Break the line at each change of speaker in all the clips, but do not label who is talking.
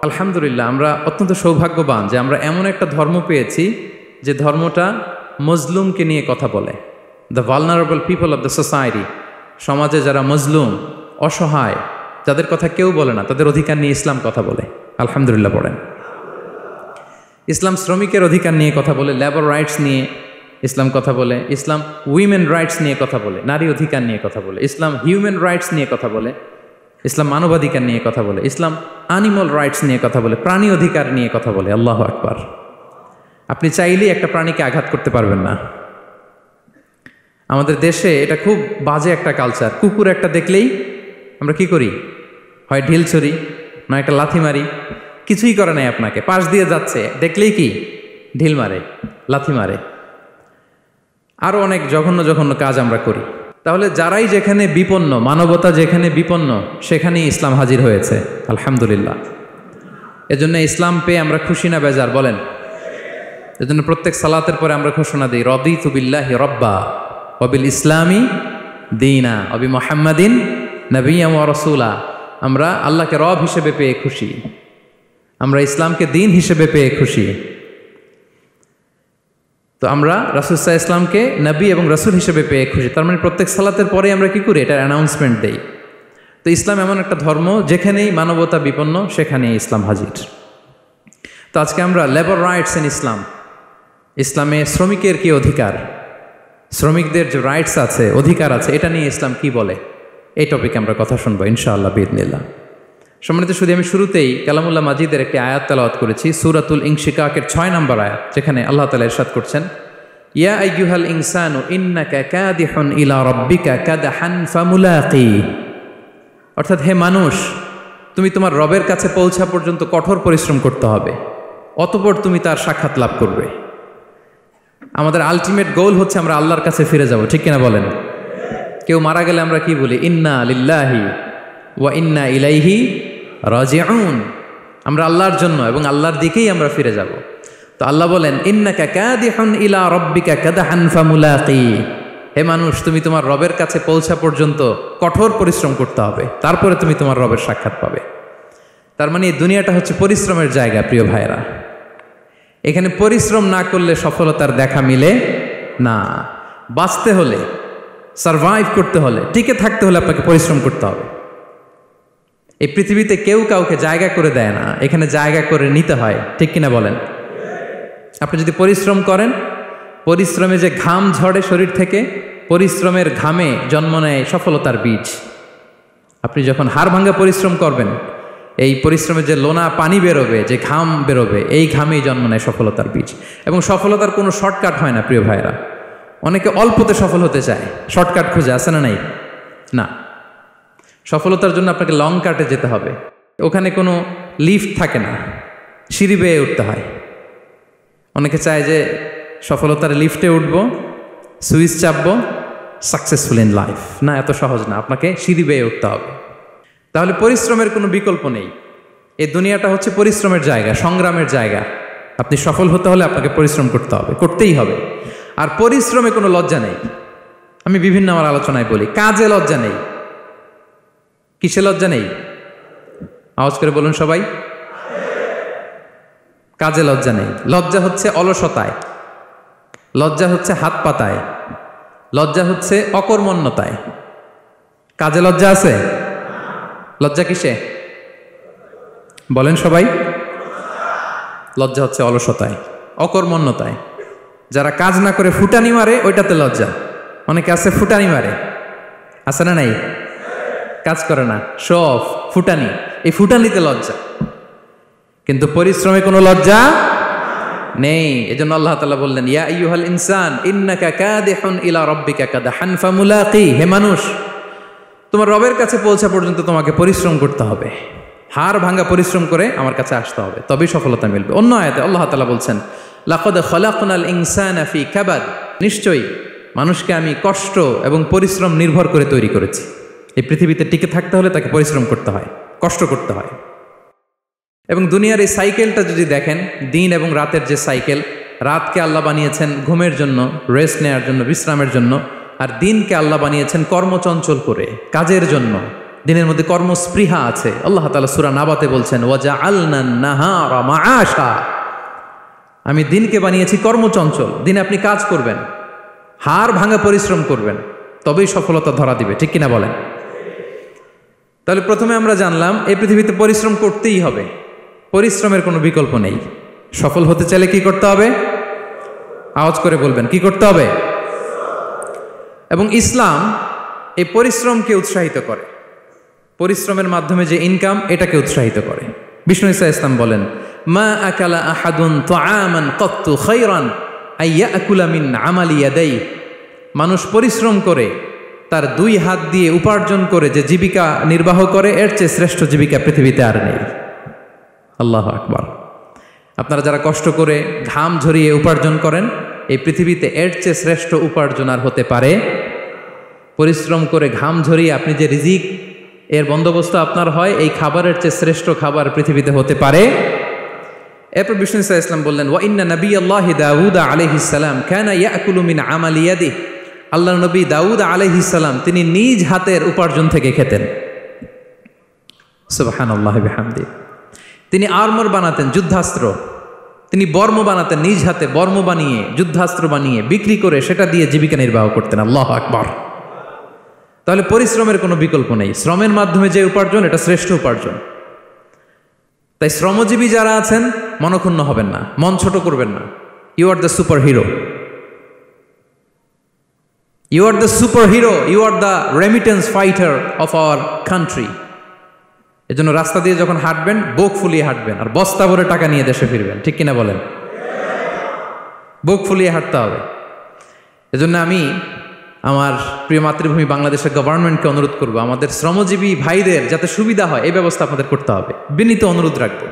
আলহামদুলিল্লাহ, আমরা অত্যন্ত সৌভাগ্যবান যে আমরা এমন একটা ধর্ম পেয়েছি যে ধর্মটা মজলুমকে নিয়ে কথা বলে। The vulnerable people of the society, সমাজে যারা মজলুম, অসহায়, যাদের কথা কেউ বলে না, তাদের অধিকার নিয়ে ইসলাম কথা বলে। আলহামদুলিল্লাহ পড়েন। ইসলাম শ্রমিকের অধিকার নিয়ে কথা বলে, লেবার রাইটস নিয়ে ইসলাম কথা বলে। ইসলাম উইমেন রাইটস নিয়ে কথা বলে, নারী অধিকার নিয়ে কথা বলে। ইসলাম হিউম্যান রাইটস নিয়ে কথা বলে। ইসলাম মানবাধিকার নিয়ে কথা বলে। ইসলাম অ্যানিমাল রাইটস নিয়ে কথা বলে, প্রাণী অধিকার নিয়ে কথা বলে। আল্লাহু আকবার। আপনি চাইলেই একটা প্রাণীকে আঘাত করতে পারবেন না। আমাদের দেশে এটা খুব বাজে একটা কালচার। কুকুর একটা দেখলেই আমরা কি করি? হয় ঢিল ছড়ি, না একটা লাথি মারি। কিছুই করে নাই আপনাকে, পাশ দিয়ে যাচ্ছে দেখলেই কি ঢিল মারে, লাথি মারে। আরও অনেক জঘন্য জঘন্য কাজ আমরা করি। তাহলে যারাই যেখানে বিপন্ন, মানবতা যেখানে বিপন্ন, সেখানেই ইসলাম হাজির হয়েছে। আলহামদুলিল্লাহ। এজন্য ইসলাম পেয়ে আমরা খুশি না বেজার বলেন? এজন্য প্রত্যেক সালাতের পরে আমরা ঘোষণা দিই, রদিতু বিল্লাহি রব্বা ওয়া বিল ইসলামি দীনা ওয়া বি মুহাম্মাদিন নাবিয়্যান ওয়া রাসূলা। আমরা আল্লাহকে রব হিসেবে পেয়ে খুশি, আমরা ইসলামকে দিন হিসেবে পেয়ে খুশি। তো আমরা রাসূল সাল্লাল্লাহু আলাইহি ইসলামকে নবী এবং রাসূল হিসেবে পেয়ে খুশি। তার মানে প্রত্যেক সালাতের পরে আমরা কি করি? এটার অ্যানাউন্সমেন্ট দেই। তো ইসলাম এমন একটা ধর্ম, যেখানেই মানবতা বিপন্ন সেখানেই ইসলাম হাজির। তো আজকে আমরা লেবার রাইটস ইন ইসলাম, ইসলামে শ্রমিকের কি অধিকার, শ্রমিকদের যে রাইটস আছে, অধিকার আছে, এটা নিয়ে ইসলাম কি বলে, এই টপিকে আমরা কথা শুনবো ইনশাআল্লাহ বিইذনিল্লাহ। সম্মানিত শুধু আমি শুরুতেই কালামুল্লাহ মাজিদের একটি আয়াত তেলাওয়াত করেছি, সূরাতুল ইনশিকাকের 6 নম্বর আয়াত, যেখানে আল্লাহ তাআলা ইরশাদ করছেন, ইয়া আইয়ুহাল ইনসানু ইন্নাকা কাদিহুন ইলা রাব্বিকা কাদহান ফামুলাকি। অর্থাৎ হে মানুষ, তুমি তোমার রবের কাছে পৌঁছা পর্যন্ত কঠোর পরিশ্রম করতে হবে, অতঃপর তুমি তার সাক্ষাৎ লাভ করবে। আমাদের আলটিমেট গোল হচ্ছে আমরা আল্লাহর কাছে ফিরে যাব, ঠিক কিনা বলেন? কেউ মারা গেলে আমরা কি বলি? ইন্না লিল্লাহি ওয়া ইন্না ইলাইহি রাজিউন। আমরা আল্লাহর জন্য এবং আল্লাহর দিকেই আমরা ফিরে যাব। তো আল্লাহ বলেন, ইন্নাকা কাদিহুন ইলা রাব্বিকা কাদহান ফামুলাকি। হে মানুষ, তুমি তোমার রবের কাছে পৌঁছা পর্যন্ত কঠোর পরিশ্রম করতে হবে, তারপরে তুমি তোমার রবের সাক্ষাৎ পাবে। তার মানে এই দুনিয়াটা হচ্ছে পরিশ্রমের জায়গা। প্রিয় ভাইরা, এখানে পরিশ্রম না করলে সফলতার দেখা মিলে না। বাঁচতে হলে, সারভাইভ করতে হলে, টিকে থাকতে হলে আপনাকে পরিশ্রম করতে হবে। এই পৃথিবীতে কেউ কাউকে জায়গা করে দেয় না, এখানে জায়গা করে নিতে হয়, ঠিক কিনা বলেন? আপনি যদি পরিশ্রম করেন, পরিশ্রমে যে ঘাম ঝরে শরীর থেকে, পরিশ্রমের ঘামে জন্ম নেয় সফলতার বীজ। আপনি যখন হাড় ভাঙা পরিশ্রম করবেন, এই পরিশ্রমে যে লোনা পানি বেরোবে, যে ঘাম বেরোবে, এই ঘামেই জন্ম নেয় সফলতার বীজ। এবং সফলতার কোনো শর্টকাট হয় না প্রিয় ভাইরা। অনেকে অল্পতে সফল হতে চায়, শর্টকাট খুঁজে, আছে না নাই? না, সফলতার জন্য আপনাকে লং কাটে যেতে হবে। ওখানে কোনো লিফট থাকে না, সিঁড়ি বেয়ে উঠতে হয়। অনেকে চায় যে সফলতার লিফটে উঠবো, সুইচ চাপবো, সাকসেসফুল ইন লাইফ। না, এত সহজ না, আপনাকে সিঁড়ি বেয়ে উঠতে হবে। তাহলে পরিশ্রমের কোনো বিকল্প নেই। এই দুনিয়াটা হচ্ছে পরিশ্রমের জায়গা, সংগ্রামের জায়গা। আপনি সফল হতে হলে আপনাকে পরিশ্রম করতে হবে, করতেই হবে। আর পরিশ্রমে কোনো লজ্জা নেই। আমি বিভিন্ন আমার আলোচনায় বলি, কাজে লজ্জা নেই। কিসে লজ্জা নেই? আওয়াজ করে বলুন সবাই। কাজে লজ্জা নেই। লজ্জা হচ্ছে অলসতায়, লজ্জা হচ্ছে হাত পাতায়, লজ্জা হচ্ছে অকর্মণ্যতায়। কাজে লজ্জা আছে? লজ্জা কিসে বলেন সবাই? লজ্জা হচ্ছে অলসতায়, অকর্মণ্যতায়। যারা কাজ না করে ফুটানি মারে, ওইটাতে লজ্জা। অনেকে আছে ফুটানি মারে, আছে না নাই? কাজ করে না, শো অফ, ফুটানি। এই ফুটানিতে লজ্জা, কিন্তু পরিশ্রমে কোনো লজ্জা নেই। এজন্য আল্লাহ তাআলা বললেন, ইয়া আইয়ুহাল ইনসান ইন্নাকা কাদিহুন ইলা রাব্বিকা কাদহান ফামুলাকি। হে মানুষ, তোমার রবের কাছে পৌঁছা পর্যন্ত তোমাকে পরিশ্রম করতে হবে, হাড় ভাঙা পরিশ্রম করে আমার কাছে আসতে হবে, তবেই সফলতা মিলবে। অন্য আয়াতে আল্লাহ তাআলা বলছেন, লাকাদ খালাকনাল ইনসানা ফি কাবাদ। নিশ্চয়ই মানুষকে আমি কষ্ট এবং পরিশ্রম নির্ভর করে তৈরি করেছি। এই পৃথিবীতে টিকে থাকতে হলে তাকে পরিশ্রম করতে হয়, কষ্ট করতে হয়। এবং দুনিয়ার এই সাইকেলটা যদি দেখেন, দিন এবং রাতের যে সাইকেল, রাতকে আল্লাহ বানিয়েছেন ঘুমের জন্য, রেস্ট নেওয়ার জন্য, বিশ্রামের জন্য, আর দিনকে আল্লাহ বানিয়েছেন কর্মচঞ্চল করে, কাজের জন্য, দিনের মধ্যে কর্মস্পৃহা আছে। আল্লাহ তাআলা সূরা নাবাতে বলছেন ওয়াজআলনান নাহারা মাআশা, আমি দিনকে বানিয়েছি কর্মচঞ্চল। দিনে আপনি কাজ করবেন, হাড় ভাঙা পরিশ্রম করবেন, তবেই সফলতা ধরা দিবে, ঠিক কিনা বলেন? তাহলে প্রথমে আমরা জানলাম এই পৃথিবীতে পরিশ্রম করতেই হবে, পরিশ্রমের কোনো বিকল্প নেই। সফল হতে চাইলে কি করতে হবে? আওয়াজ করে বলবেন, কি করতে হবে? এবং ইসলাম এই পরিশ্রমকে উৎসাহিত করে, পরিশ্রমের মাধ্যমে যে ইনকাম এটাকে উৎসাহিত করে। বিষ্ণু ঈসা ইসলাম বলেন মা আকালা আহাদুন তাআমান কাত্তু খায়রান আইয়াকুলা মিন আমালি ইয়াদাই, মানুষ পরিশ্রম করে তার দুই হাত দিয়ে উপার্জন করে যে জীবিকা নির্বাহ করে, এর চেয়ে শ্রেষ্ঠ জীবিকা পৃথিবীতে আর নেই। আল্লাহু আকবার। আপনারা যারা কষ্ট করে ঘাম ঝরিয়ে উপার্জন করেন, এই পৃথিবীতে এর চেয়ে শ্রেষ্ঠ উপার্জন আর হতে পারে? পরিশ্রম করে ঘাম ঝরিয়ে আপনি যে রিজিক এর বন্দোবস্ত আপনার হয়, এই খাবারের চেয়ে শ্রেষ্ঠ খাবার পৃথিবীতে হতে পারে? এরপর বিষ্ণু ঈসা ইসলাম বললেন ওয়া ইন্না নাবিয়াল্লাহি দাউদ আলাইহিস সালাম কানা ইয়াকুলু মিন আমালি ইয়াদিহি, আল্লাহর নবী দাউদ আলাইহিস সালাম তিনি নিজ হাতের উপার্জন থেকে খেতেন। সুবহানাল্লাহি বিহামদি। তিনি আর্মর বানাতেন, যুদ্ধাস্ত্র, তিনি বর্ম বানাতেন, নিজ হাতে বর্ম বানিয়ে যুদ্ধাস্ত্র বানিয়ে বিক্রি করে সেটা দিয়ে জীবিকা নির্বাহ করতেন। আল্লাহু আকবার। তাহলে পরিশ্রমের কোনো বিকল্প নেই, শ্রমের মাধ্যমে যে উপার্জন এটা শ্রেষ্ঠ উপার্জন। তাই শ্রমজীবী যারা আছেন মনক্ষুণ্ণ হবেন না, মন ছোট করবেন না। You are the super hero, you are the super hero, you are the remittance fighter of our country. এজন্য রাস্তা দিয়ে যখন হাঁটবেন বুক ফুলিয়ে হাঁটবেন, আর বস্তা ভরে টাকা নিয়ে দেশে ফিরবেন, ঠিক কিনা বলেন? বুক ফুলিয়ে হাঁটতে হবে। এজন্য আমি আমার প্রিয় মাতৃভূমি বাংলাদেশের গভর্নমেন্টকে অনুরোধ করবো, আমাদের শ্রমজীবী ভাইদের যাতে সুবিধা হয় এই ব্যবস্থা আপনাদের করতে হবে। বিনীত অনুরোধ রাখবো,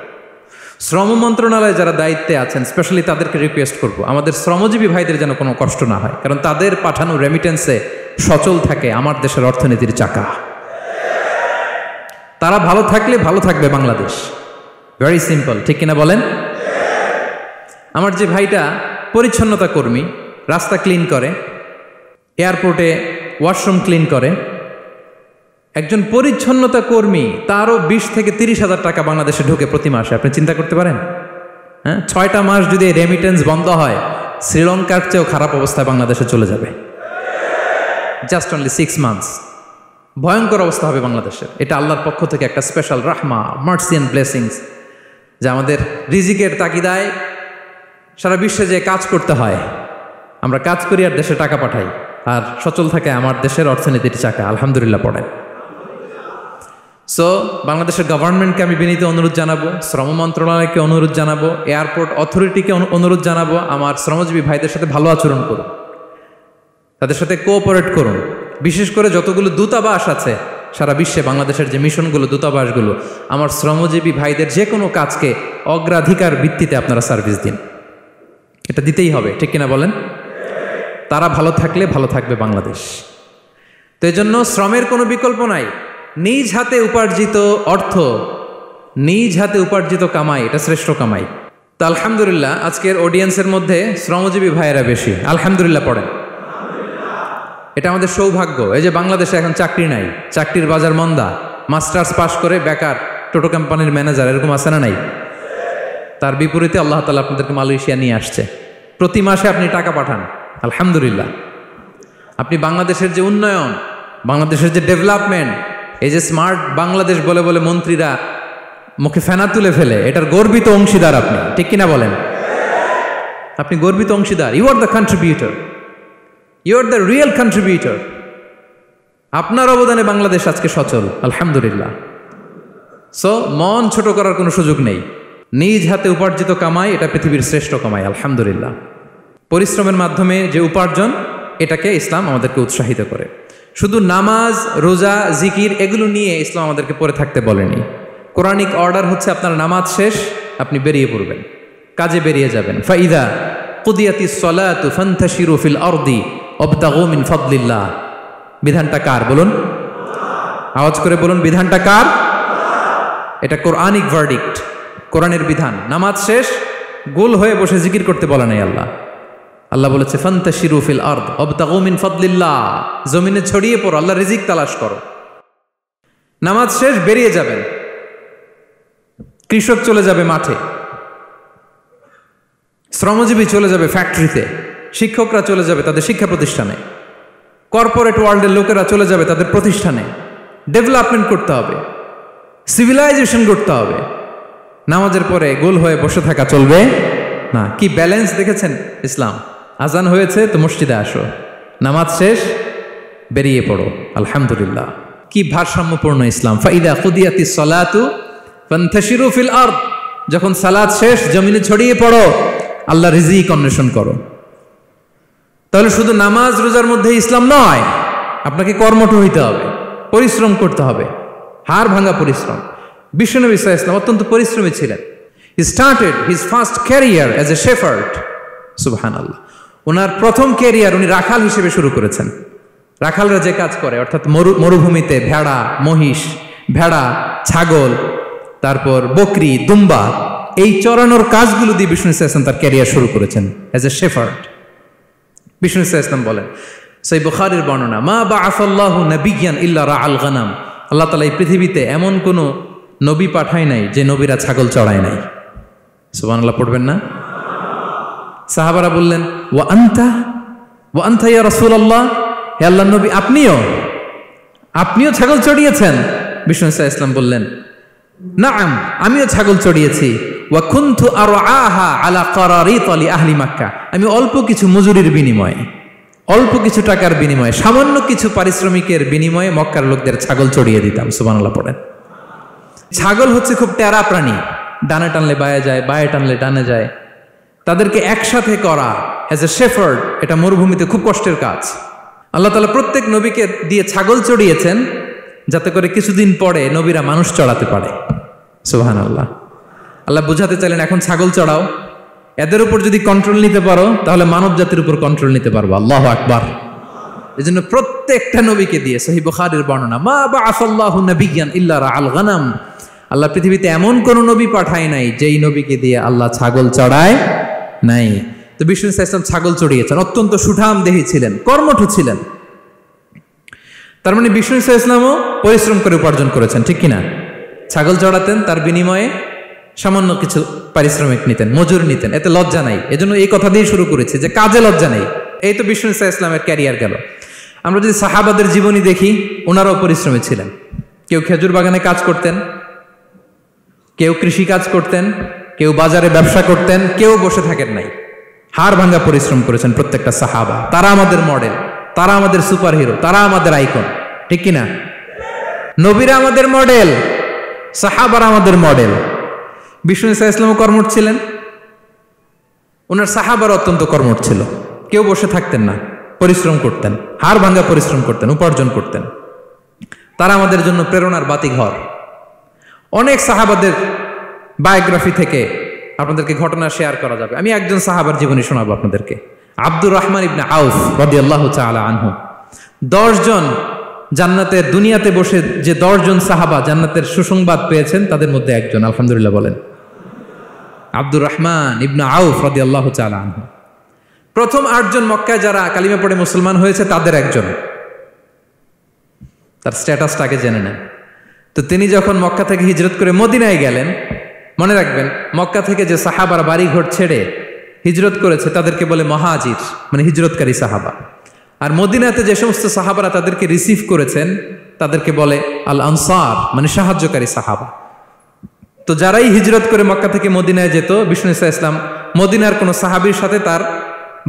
শ্রম মন্ত্রণালয়ে যারা দায়িত্বে আছেন স্পেশালি তাদেরকে রিকোয়েস্ট করবো, আমাদের শ্রমজীবী ভাইদের যেন কোনো কষ্ট না হয়, কারণ তাদের পাঠানো রেমিটেন্সে সচল থাকে আমার দেশের অর্থনীতির চাকা। তারা ভালো থাকলে ভালো থাকবে বাংলাদেশ। ভেরি সিম্পল, ঠিক কিনা বলেন? আমার যে ভাইটা পরিচ্ছন্নতা কর্মী, রাস্তা ক্লিন করে, এয়ারপোর্টে ওয়াশরুম ক্লিন করে, একজন পরিচ্ছন্নতা কর্মী তারও 20 থেকে 30,000 টাকা বাংলাদেশে ঢোকে প্রতি মাসে। আপনি চিন্তা করতে পারেন? হ্যাঁ, 6টা মাস যদি রেমিটেন্স বন্ধ হয়, শ্রীলঙ্কার চেয়েও খারাপ অবস্থায় বাংলাদেশে চলে যাবে। জাস্ট অনলি 6 মান্থস, ভয়ঙ্কর অবস্থা হবে বাংলাদেশের। এটা আল্লাহর পক্ষ থেকে একটা স্পেশাল রাহমা, মার্সি অ্যান্ড ব্লেসিংস, যে আমাদের রিজিকের তাগিদায় সারা বিশ্বে যে কাজ করতে হয়, আমরা কাজ করি আর দেশে টাকা পাঠাই, আর সচল থাকে আমার দেশের অর্থনীতির চাকা। আলহামদুলিল্লাহ পড়েন। সো বাংলাদেশের গভর্নমেন্টকে আমি বিনীত অনুরোধ জানাবো, শ্রম মন্ত্রণালয়কে অনুরোধ জানাবো, এয়ারপোর্ট অথরিটিকে অনুরোধ জানাবো, আমার শ্রমজীবী ভাইদের সাথে ভালো আচরণ করুন, তাদের সাথে কোঅপারেট করুন। বিশেষ করে যতগুলো দূতাবাস আছে সারা বিশ্বে, বাংলাদেশের যে মিশনগুলো, দূতাবাসগুলো, আমার শ্রমজীবী ভাইদের যে কোনো কাজকে অগ্রাধিকার ভিত্তিতে আপনারা সার্ভিস দিন। এটা দিতেই হবে, ঠিক কিনা বলেন? তারা ভালো থাকলে ভালো থাকবে বাংলাদেশ। তো এই জন্য শ্রমের কোনো বিকল্প নাই। নিজ হাতে উপার্জিত অর্থ, নিজ হাতে উপার্জিত কামাই, এটা শ্রেষ্ঠ কামাই। তো আলহামদুলিল্লাহ আজকের অডিয়েন্সের মধ্যে শ্রমজীবী ভাইয়েরা বেশি। আলহামদুলিল্লাহ পড়েন। এটা আমাদের সৌভাগ্য। এই যে বাংলাদেশে এখন চাকরি নাই, চাকরির বাজার মন্দা, মাস্টার্স পাশ করে বেকার টোটো কোম্পানির ম্যানেজার, এরকম আছে না নাই? তার বিপরীতে আল্লাহ তাআলা আপনাদেরকে মালয়েশিয়া নিয়ে আসছে, প্রতি মাসে আপনি টাকা পাঠান। আলহামদুলিল্লাহ। আপনি বাংলাদেশের যে উন্নয়ন, বাংলাদেশের যে ডেভেলপমেন্ট, এই যে স্মার্ট বাংলাদেশ বলে বলে মন্ত্রীরা মুখে ফেনা তুলে ফেলে, এটার গর্বিত অংশীদার আপনি, ঠিক কিনা বলেন? আপনি গর্বিত অংশীদার। You are the contributor, you are the real contributor. আপনার অবদানে বাংলাদেশ আজকে সচল। আলহামদুলিল্লাহ। সো মন ছোট করার কোনো সুযোগ নেই। নিজ হাতে উপার্জিত কামাই, এটা পৃথিবীর শ্রেষ্ঠ কামাই। আলহামদুলিল্লাহ। পরিশ্রমের মাধ্যমে যে উপার্জন, এটাকে ইসলাম আমাদেরকে উৎসাহিত করে। শুধু নামাজ, রোজা, জিকির এগুলো নিয়ে ইসলাম আমাদেরকে পড়ে থাকতে বলেনি। কোরআনিক অর্ডার হচ্ছে আপনার নামাজ শেষ, আপনি বেরিয়ে পড়বেন, কাজে বেরিয়ে যাবেন। ফাইদা কুদিয়াতিস সালাতু ফান্তাশিরু ফিল আরদি ওয়াবতাগু মিন ফাদলিল্লাহ। বিধানটা কার বলুন? আওয়াজ করে বলুন, বিধানটা কার? এটা কোরআনিক ভার্ডিক্ট, কোরআনের বিধান। নামাজ শেষ, গোল হয়ে বসে জিকির করতে বলে নাই আল্লাহ। আল্লাহ বলেছে ফান্তাশিরু ফিল আরদ ওয়াবতাগু মিন ফাদলিল্লাহ, জমিনে ছড়িয়ে পড়ো, আল্লাহর রিজিক তালাশ করো। নামাজ শেষ বেরিয়ে যাবেন, কৃষক চলে যাবে মাঠে, শ্রমজীবী চলে যাবে ফ্যাক্টরিতে, শিক্ষকরা চলে যাবে তাদের শিক্ষা প্রতিষ্ঠানে, কর্পোরেট ওয়ার্ল্ডের লোকেরা চলে যাবে তাদের প্রতিষ্ঠানে। ডেভেলপমেন্ট করতে হবে, সিভিলাইজেশন করতে হবে। নামাজের পরে গোল হয়ে বসে থাকা চলবে না। কি ব্যালেন্স দেখেছেন ইসলাম। আজান হয়েছে তো মসজিদে আসো, নামাজ শেষ বেরিয়ে পড়ো, আলহামদুলিল্লাহ। কি ভারসাম্যপূর্ণ ইসলাম। ফাইদা কুদিয়াতিস সালাতু ফান্তাশিরু ফিল আরদ, যখন সালাত শেষ জমিনে ছড়িয়ে পড়ো, আল্লাহ রিজিক অন্বেষণ করো। তাহলে শুধু নামাজ রোজার মধ্যে ইসলাম নয়, আপনাকে কর্মঠ হইতে হবে, পরিশ্রম করতে হবে, হাড় ভাঙা পরিশ্রম। বিশ্বনবী সাল্লাল্লাহু আলাইহি ওয়াসাল্লাম অত্যন্ত পরিশ্রমী ছিলেন। He started his first career as a shepherd. সুবহানাল্লাহ। ওনার প্রথম ক্যারিয়ার উনি রাখাল হিসেবে শুরু করেছেন। রাখালরা যে কাজ করে, অর্থাৎ মরুভূমিতে ভেড়া, মহিষ, ভেড়া, ছাগল, তারপর বকরি, দুম্বা, এই চরানোর কাজগুলো দিয়ে বিষ্ণু সাল্লাল্লাহু আলাইহি ওয়াসাল্লাম তার ক্যারিয়ার শুরু করেছেন অ্যাজ এ শেফার্ড। বিষ্ণু সাল্লাল্লাহু আলাইহি ওয়াসাল্লাম বলেন, সহিহ বুখারীর বর্ণনা, মা বাআসাল্লাহু নাবিয়্যান ইল্লা রাআল গানাম, আল্লাহ তাআলা এই পৃথিবীতে এমন কোন নবী পাঠায় নাই যে নবীরা ছাগল চড়ায় নাই। সুবহানাল্লাহ পড়বেন না? সাহাবারা বললেন, ওয়া আনতা ইয়া রাসূলুল্লাহ, হে আল্লাহর নবী আপনিও ছাগল চড়িয়েছেন? বিষ্ণু সাল্লাল্লাহু আলাইহি ওয়াসাল্লাম বললেন, নাআম, আমিও ছাগল চড়িয়েছি। ওয়া কুনতু আরআহা আলা কারারিত লি আহলি মক্কা, আমি অল্প কিছু মজুরির বিনিময়ে, অল্প কিছু টাকার বিনিময়ে, সামান্য কিছু পারিশ্রমিকের বিনিময়ে মক্কার লোকদের ছাগল চড়িয়ে দিতাম। সুবহানাল্লাহ পড়েন। ছাগল হচ্ছে খুব টেরা প্রাণী, ডানে টানলে বায়ে যায়, বায়ে টানলে ডানে যায়। তাদেরকে একসাথে করা অ্যাজ এ শেফার্ড, এটা মরুভূমিতে খুব কষ্টের কাজ। আল্লাহ তাআলা প্রত্যেক নবীকে দিয়ে ছাগল চড়িয়েছেন যাতে করে কিছুদিন পরে নবীরা মানুষ চড়াতে পারে। সুবহানাল্লাহ। আল্লাহ বুঝাতে চাইলেন, এখন ছাগল চড়াও, এদের উপর যদি কন্ট্রোল নিতে পারো তাহলে মানব জাতির উপর কন্ট্রোল নিতে পারবো। আল্লাহু আকবার। এই জন্য প্রত্যেকটা নবীকে দিয়ে, সহিহ বুখারীর বর্ণনা, মা বাআসাল্লাহু নাবিয়্যান ইল্লা রাআল গানাম, আল্লাহ পৃথিবীতে এমন কোন নবী পাঠায় নাই যেই নবীকে দিয়ে আল্লাহ ছাগল চড়ায় নাই। তো বিষ্ণু সাল্লাল্লাহু আলাইহি ওয়াসাল্লাম ছাগল চড়িয়েছেন, অত্যন্ত সুঠাম দেহী ছিলেন, কর্মঠ ছিলেন। তার মানে বিষ্ণু সাল্লাল্লাহু আলাইহি ওয়াসাল্লামও পরিশ্রম করে উপার্জন করেছেন, ঠিক কিনা? ছাগল চড়াতেন, তার বিনিময়ে সামান্য কিছু পারিশ্রমিক নিতেন, মজুর নিতেন, এতে লজ্জা নাই। এজন্য এই কথা দিয়ে শুরু করেছে যে কাজে লজ্জা নেই। এই তো বিষ্ণু সাল্লাল্লাহু আলাইহি ওয়াসাল্লামের ক্যারিয়ার গেল। আমরা যদি সাহাবাদের জীবনী দেখি, ওনারাও পরিশ্রমী ছিলেন। কেউ খেজুর বাগানে কাজ করতেন, কেউ কৃষি কাজ করতেন, কেউ বাজারে ব্যবসা করতেন, কেউ বসে থাকেন নাই। হাড় ভাঙ্গা পরিশ্রম করেছেন প্রত্যেকটা সাহাবা। তারা আমাদের মডেল, তারা আমাদের সুপার হিরো, তারা আমাদের আইকন, ঠিক কিনা? নবীরা আমাদের মডেল, সাহাবারা আমাদের মডেল। বিষ্ণু সাল্লাল্লাহু আলাইহি ওয়াসাল্লাম কর্মঠ ছিলেন, ওনার সাহাবারা অত্যন্ত কর্মঠ ছিল। কেউ বসে থাকতেন না, পরিশ্রম করতেন, হাড় ভাঙ্গা পরিশ্রম করতেন, উপার্জন করতেন। তারা আমাদের জন্য প্রেরণার বাতিঘর। অনেক সাহাবাদের বায়োগ্রাফি থেকে আপনাদেরকে ঘটনা শেয়ার করা যাবে। আমি একজন সাহাবার জীবনী শোনাবো আপনাদেরকে। আব্দুর রহমান ইবনে আউফ রাদিয়াল্লাহু তাআলা আনহু। 10 জন জান্নাতের, দুনিয়াতে বসে যে 10 জন সাহাবা জান্নাতের সুসংবাদ পেয়েছেন তাদের মধ্যে একজন, আলহামদুলিল্লাহ বলেন। আব্দুর রহমান ইবনে আউফ রাদিয়াল্লাহু তাআলা আনহু প্রথম 8 জন মক্কায় যারা কালিমা পড়ে মুসলমান হয়েছে তাদের একজন। তার স্ট্যাটাসটাকে জেনে নেন। তো তিনি যখন মক্কা থেকে হিজরত করে মদিনায় গেলেন, মনে রাখবেন মক্কা থেকে যে সাহাবারা বাড়ি ঘর ছেড়ে হিজরত করেছে তাদেরকে বলে মহাজির, মানে হিজরতকারী সাহাবা। আর মদিনাতে যে সমস্ত সাহাবারা তাদেরকে রিসিভ করেছেন তাদেরকে বলে আল আনসার, মানে সাহায্যকারী সাহাবা। তো যারাই হিজরত করে মক্কা থেকে মদিনায় যেত, বিষ্ণু সাল্লাল্লাহু আলাইহি ওয়াসাল্লাম মদিনার কোনো সাহাবীর সাথে তার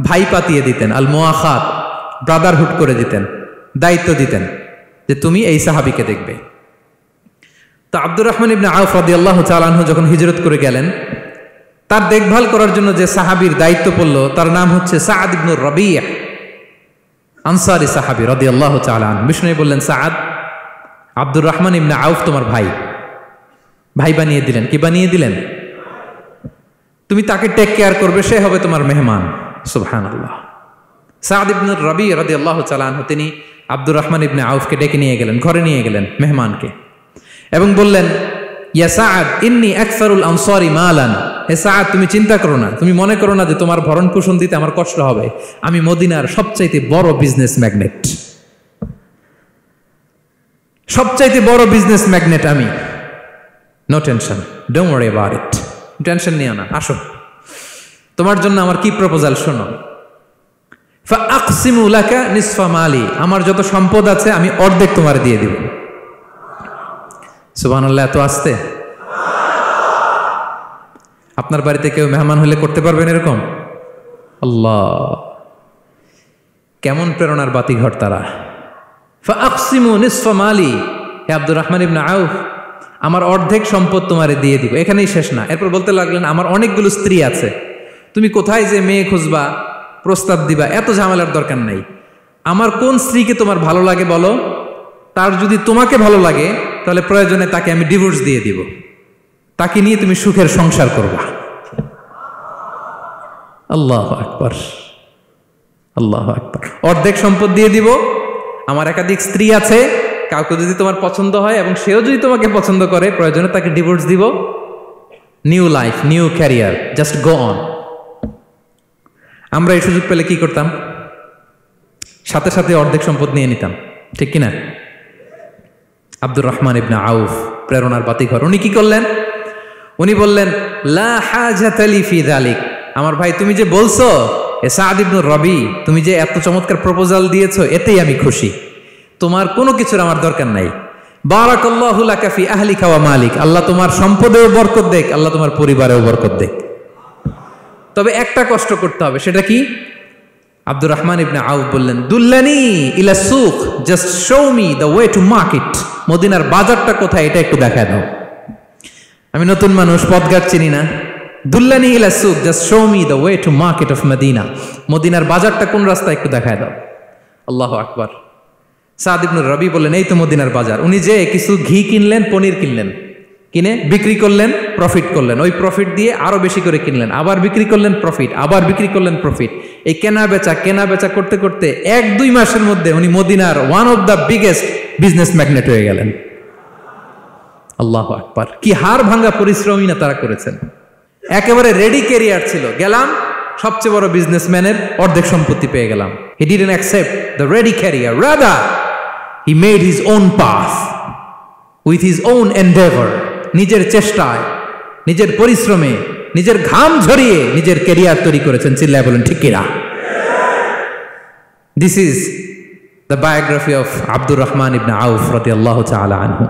ভাই পাতিয়ে দিতেন, আল মুআখাত, ব্রাদারহুড করে দিতেন, দায়িত্ব দিতেন যে তুমি এই সাহাবীকে দেখবে। তো আব্দুর রহমান ইবনে আউফ রাদিয়াল্লাহু তাআলা আনহু যখন হিজরত করে গেলেন, তার দেখভাল করার জন্য যে সাহাবীর দায়িত্ব পড়ল তার নাম হচ্ছে সাআদ ইবনে রাবিয়া, আনসারী সাহাবী রাদিয়াল্লাহু তাআলা আনহু। বিষ্ণু বললেন, সাআদ, আব্দুর রহমান ইবনে আউফ তোমার ভাই, ভাই বানিয়ে দিলেন। কি বানিয়ে দিলেন? তুমি তাকে টেক কেয়ার করবে, সে হবে তোমার মেহমান। সুবহানাল্লাহ। সাআদ ইবনে রাবিয়া রাদিয়াল্লাহু তাআলা আনহু তিনি আব্দুর রহমান ইবনে আউফকে ডেকে নিয়ে গেলেন, ঘরে নিয়ে গেলেন মেহমানকে, এবং বললেন, ইয়া সাআদ ইন্নী আকসারুল আনসারি মালান, হে সাআদ তুমি চিন্তা করো না, তুমি মনে করো না যে তোমার ভরণ পোষণ দিতে আমার কষ্ট হবে। আমি মদিনার সবচাইতে বড় বিজনেস ম্যাগনেট, সবচাইতে বড় বিজনেস ম্যাগনেট আমি, no tension, don't worry about it, tension নিও না, আসো তোমার জন্য আমার কি প্রপোজাল শোনো। ফাআকসিমু লাকা নিসফা মালি, আমার যত সম্পদ আছে আমি অর্ধেক তোমার দিয়ে দিব। সুবহানাল্লাহ, এত আসতে। আপনার বাড়িতে কেউ মেহমান হলে করতে পারবেন এরকম? আল্লাহ, কেমন প্রেরণার বাতিঘর তারা। ফাআকসিমু নিসফা মালি, হে আব্দুর রহমান ইবনে আউফ, আমার অর্ধেক সম্পদ তোমারে দিয়ে দিব। এখানেই শেষ না, এরপর বলতে লাগলেন আমার অনেকগুলো স্ত্রী আছে, তুমি কোথায় যে মেয়ে খুঁজবা, প্রস্তাব দিবা, এত ঝামেলার দরকার নাই। আমার কোন স্ত্রীকে তোমার ভালো লাগে বলো, তার যদি তোমাকে ভালো লাগে তাহলে প্রয়োজনে তাকে আমি ডিভোর্স দিয়ে দিব, তাকে নিয়ে তুমি সুখের সংসার করবা। আল্লাহু আকবার, আল্লাহু আকবার। অর্ধেক সম্পদ দিয়ে দিব, আমার একাধিক স্ত্রী আছে, কাউকে যদি তোমার পছন্দ হয় এবং সেও যদি তোমাকে পছন্দ করে প্রয়োজনে তাকে ডিভোর্স দিব, new life, new career, just go on. আমরা এই সুযোগ পেলে কি করতাম? সাথে সাথে অর্ধেক সম্পদ নিয়ে নিতাম, ঠিক কিনা? আব্দুর রহমান ইবনে আউফ, প্রেরণার বাতিঘর, উনি কি করলেন? উনি বললেন লা হাজাতা লি ফি যালিক, আমার ভাই তুমি যে বলছো এ সাদ ইবনে রবি, তুমি যে এত চমৎকার প্রপোজাল দিয়েছো এতেই আমি খুশি, তোমার কোনো কিছুর আমার দরকার নাই। বারাকাল্লাহু লাকা ফি আহলিকা ওয়া মালিক, আল্লাহ তোমার সম্পদেও বরকত দেখ, আল্লাহ তোমার পরিবারেও বরকত দেখ। তবে একটা কষ্ট করতে হবে, সেটা কি? আব্দুর রহমান ইবনে আউফ বললেন দুল্লানি ইলা সুক, just show me the way to market, মদিনার বাজারটা কোথায় এটা একটু দেখায় দাও। আমি নতুন মানুষ, পথঘাট চিনি না। দুল্লানি ইলা সুক, just show me the way to market of Medina, মদিনার বাজারটা কোন রাস্তা একটু দেখায় দাও। আল্লাহু আকবার। সাদ ইবনে রবি বললেন এই তো মদিনার বাজার। উনি যে কিছু ঘি কিনলেন, পনির কিনলেন, কিনে বিক্রি করলেন, প্রফিট করলেন, ওই প্রফিট দিয়ে আরো বেশি করে কিনলেন, আবার বিক্রি করলেন, প্রফিট, আবার বিক্রি করলেন, প্রফিট। এই কেনা বেচা করতে করতে 1-2 মাসের মধ্যে উনি মদিনার one of the biggest business magnate হয়ে গেলেন। আল্লাহু আকবার, কি হাড় ভাঙ্গা পরিশ্রমই না তারা করেছেন। একেবারে রেডি ক্যারিয়ার ছিল, গেলাম সবচেয়ে বড় বিজনেসম্যানের অর্ধেক সম্পত্তি পেয়ে গেলাম। He didn't accept the ready career, rather he made his own path with his own Endeavour, নিজের চেষ্টায়, নিজের পরিশ্রমে, নিজের ঘাম ঝরিয়ে নিজের ক্যারিয়ার তৈরি করেছেন। চিল্লায় বলেন ঠিক কিনা? This is the biography of Abdur Rahman ibn Auf রাদিয়াল্লাহু তাআলা আনহু।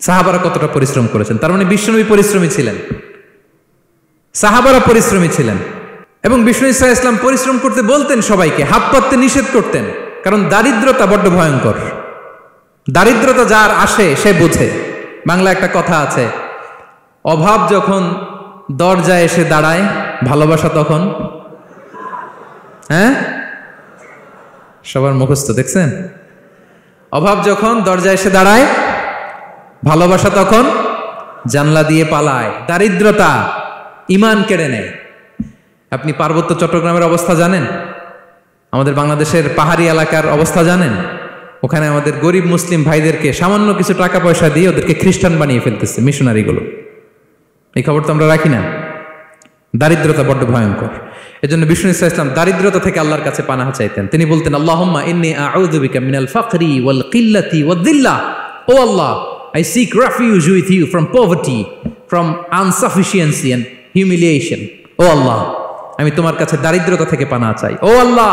সাহাবারা কতটা পরিশ্রম করেছেন, তার মানে বিশ্বনবী পরিশ্রমী ছিলেন, সাহাবারা পরিশ্রমী ছিলেন। এবং বিষ্ণু ইসা ইসলাম পরিশ্রম করতে বলতেন সবাইকে, হাত পাততে নিষেধ করতেন, কারণ দারিদ্রতা বড্ড ভয়ঙ্কর। দারিদ্রতা যার আসে সে বোঝে। বাংলা একটা কথা আছে, অভাব যখন দরজায় এসে দাঁড়ায়, ভালোবাসা তখন, হ্যাঁ সবার মুখস্থ দেখছেন? অভাব যখন দরজায় এসে দাঁড়ায়, ভালোবাসা তখন জানলা দিয়ে পালায়। দারিদ্রতা ঈমান কেড়ে নেয়। আপনি পার্বত্য চট্টগ্রামের অবস্থা জানেন? আমাদের বাংলাদেশের পাহাড়ি এলাকার অবস্থা জানেন? ওখানে আমাদের গরিব মুসলিম ভাইদেরকে সামান্য কিছু টাকা পয়সা দিয়ে ওদেরকে খ্রিস্টান বানিয়ে ফেলতেছে মিশনারিগুলো। এই খবর তো আমরা রাখি না। দারিদ্রতা বড্ড ভয়ঙ্কর। এজন্য বিষ্ণু ইসলাম দারিদ্রতা থেকে আল্লাহর কাছে পানাহ চাইতেন। তিনি বলতেন আল্লাহুম্মা ইন্নী আউযু বিকা মিনাল ফাকরি ওয়াল কিল্লাতি ওয়াদ-দিল্লা, ও আল্লাহ, I seek refuge with you from poverty, from insufficiency and humiliation. ও আল্লাহ, আমি তোমার কাছে দারিদ্রতা থেকে পানাহ চাই। ও আল্লাহ,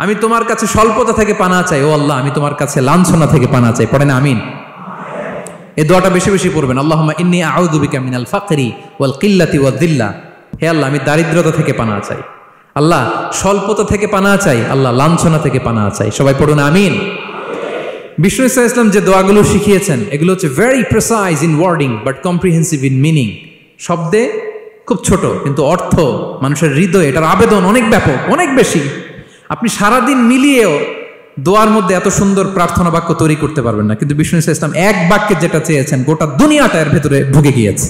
আমি তোমার কাছে স্বল্পতা থেকে পানাহ চাই। ও আল্লাহ, আমি তোমার কাছে লাঞ্ছনা থেকে পানাহ চাই। পড়েন আমিন। এই দোয়াটা বেশি বেশি পড়বেন। আল্লাহুম্মা ইন্নী আউযু বিকা মিনাল ফাকরি ওয়াল কিল্লাতি ওয়াদ-দিল্লা। হে আল্লাহ, আমি দারিদ্রতা থেকে পানাহ চাই। আল্লাহ, স্বল্পতা থেকে পানাহ চাই। আল্লাহ, লাঞ্ছনা থেকে পানাহ চাই। সবাই পড়ুন আমিন। বিষ্ণু ইসলাম যে দোয়াগুলো শিখিয়েছেন এগুলো হচ্ছে very precise in wording but comprehensive in meaning. শব্দে খুব ছোট কিন্তু অর্থ মানুষের হৃদয়ে এটার আবেদন অনেক ব্যাপক, অনেক বেশি। আপনি সারাদিন মিলিয়েও দোয়ার মধ্যে এত সুন্দর প্রার্থনা বাক্য তৈরি করতে পারবেন না, কিন্তু বিষ্ণু ইসলাম এক বাক্যে যেটা চেয়েছেন গোটা দুনিয়াটা এর ভেতরে ঢুকে গিয়েছে।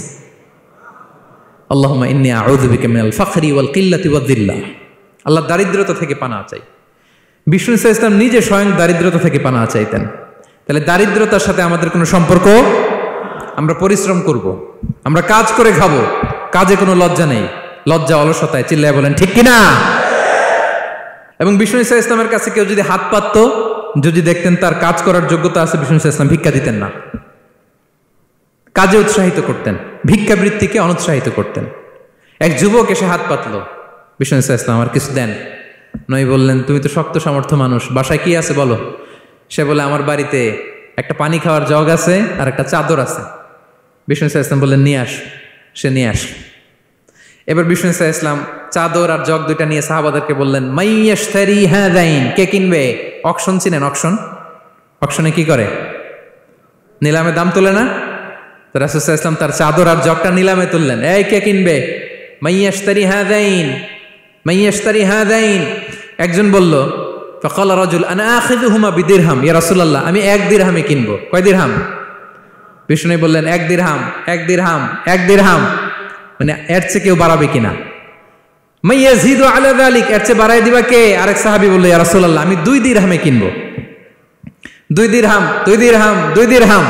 আল্লাহুম্মা ইন্নী আউযু বিকা মিনাল ফাকরি ওয়াল কিল্লাতি ওয়াদ-দিল্লা। আল্লাহ, দারিদ্রতা থেকে পানাহ চাই। বিষ্ণু ইসলাম নিজে স্বয়ং দারিদ্রতা থেকে পানাহ চাইতেন। তাহলে দারিদ্রতার সাথে আমাদের কোনো সম্পর্ক? আমরা পরিশ্রম করব, আমরা কাজ করে খাবো, কাজে কোনো লজ্জা নেই, লজ্জা অলসতায়। চিল্লায় বলেন ঠিক কিনা? এবং বিষ্ণু ইসলামের কাছে কেউ যদি হাত পাততো যদি দেখতেন তার কাজ করার যোগ্যতা আছে, বিষ্ণু ইসলাম ভিক্ষা দিতেন না, কাজে উৎসাহিত করতেন, ভিক্ষাবৃত্তিকে অনুৎসাহিত করতেন। এক যুবক এসে হাত পাতলো, বিষ্ণু ইসলাম আর কিছু দেন। নবী বললেন, তুমি তো শক্ত সামর্থ্য মানুষ, বাসায় কি আছে বলো? সে বলে, আমার বাড়িতে একটা পানি খাওয়ার জগ আছে আর একটা চাদর আছে। বিষ্ণু ইসলাম বললেন, নিয়ে আস। সে নিয়ে আস। এবার বিষ্ণু ইসলাম চাদর আর জগ দুইটা নিয়ে সাহাবাদেরকে বললেন, মাইয়াশতারি হাযাইন, কে কিনবে? অকশন চিনেন? অকশন, অকশনে কি করে? নিলামে দাম তোলে না? তো রাসূল সাল্লাল্লাহু আলাইহি ওয়াসাল্লাম তার চাদর আর জগটা নিলামে তুললেন। এই কে কিনবে? মাইয়াশতারি হাযাইন, মাইয়াশতারি হাযাইন। একজন বলল, ফাকাল রাজুল আনা আখিযুহুমা বিদিরহাম, ইয়া রাসূলুল্লাহ, আমি 1 দিরহামে কিনবো। কয় দিরহাম? বিষ্ণু বললেন, 1 দিরহাম, 1 দিরহাম, 1 দিরহাম। মানে এর চেয়ে কেউ বাড়াবে কিনা? মাইয়াজিদু আলা যালিক, এর চেয়ে বাড়াই দিবা কে? আরেক সাহাবী বলল, ইয়া রাসূলুল্লাহ, আমি 2 দিরহামে কিনবো। 2 দিরহাম, 2 দিরহাম, 2 দিরহাম,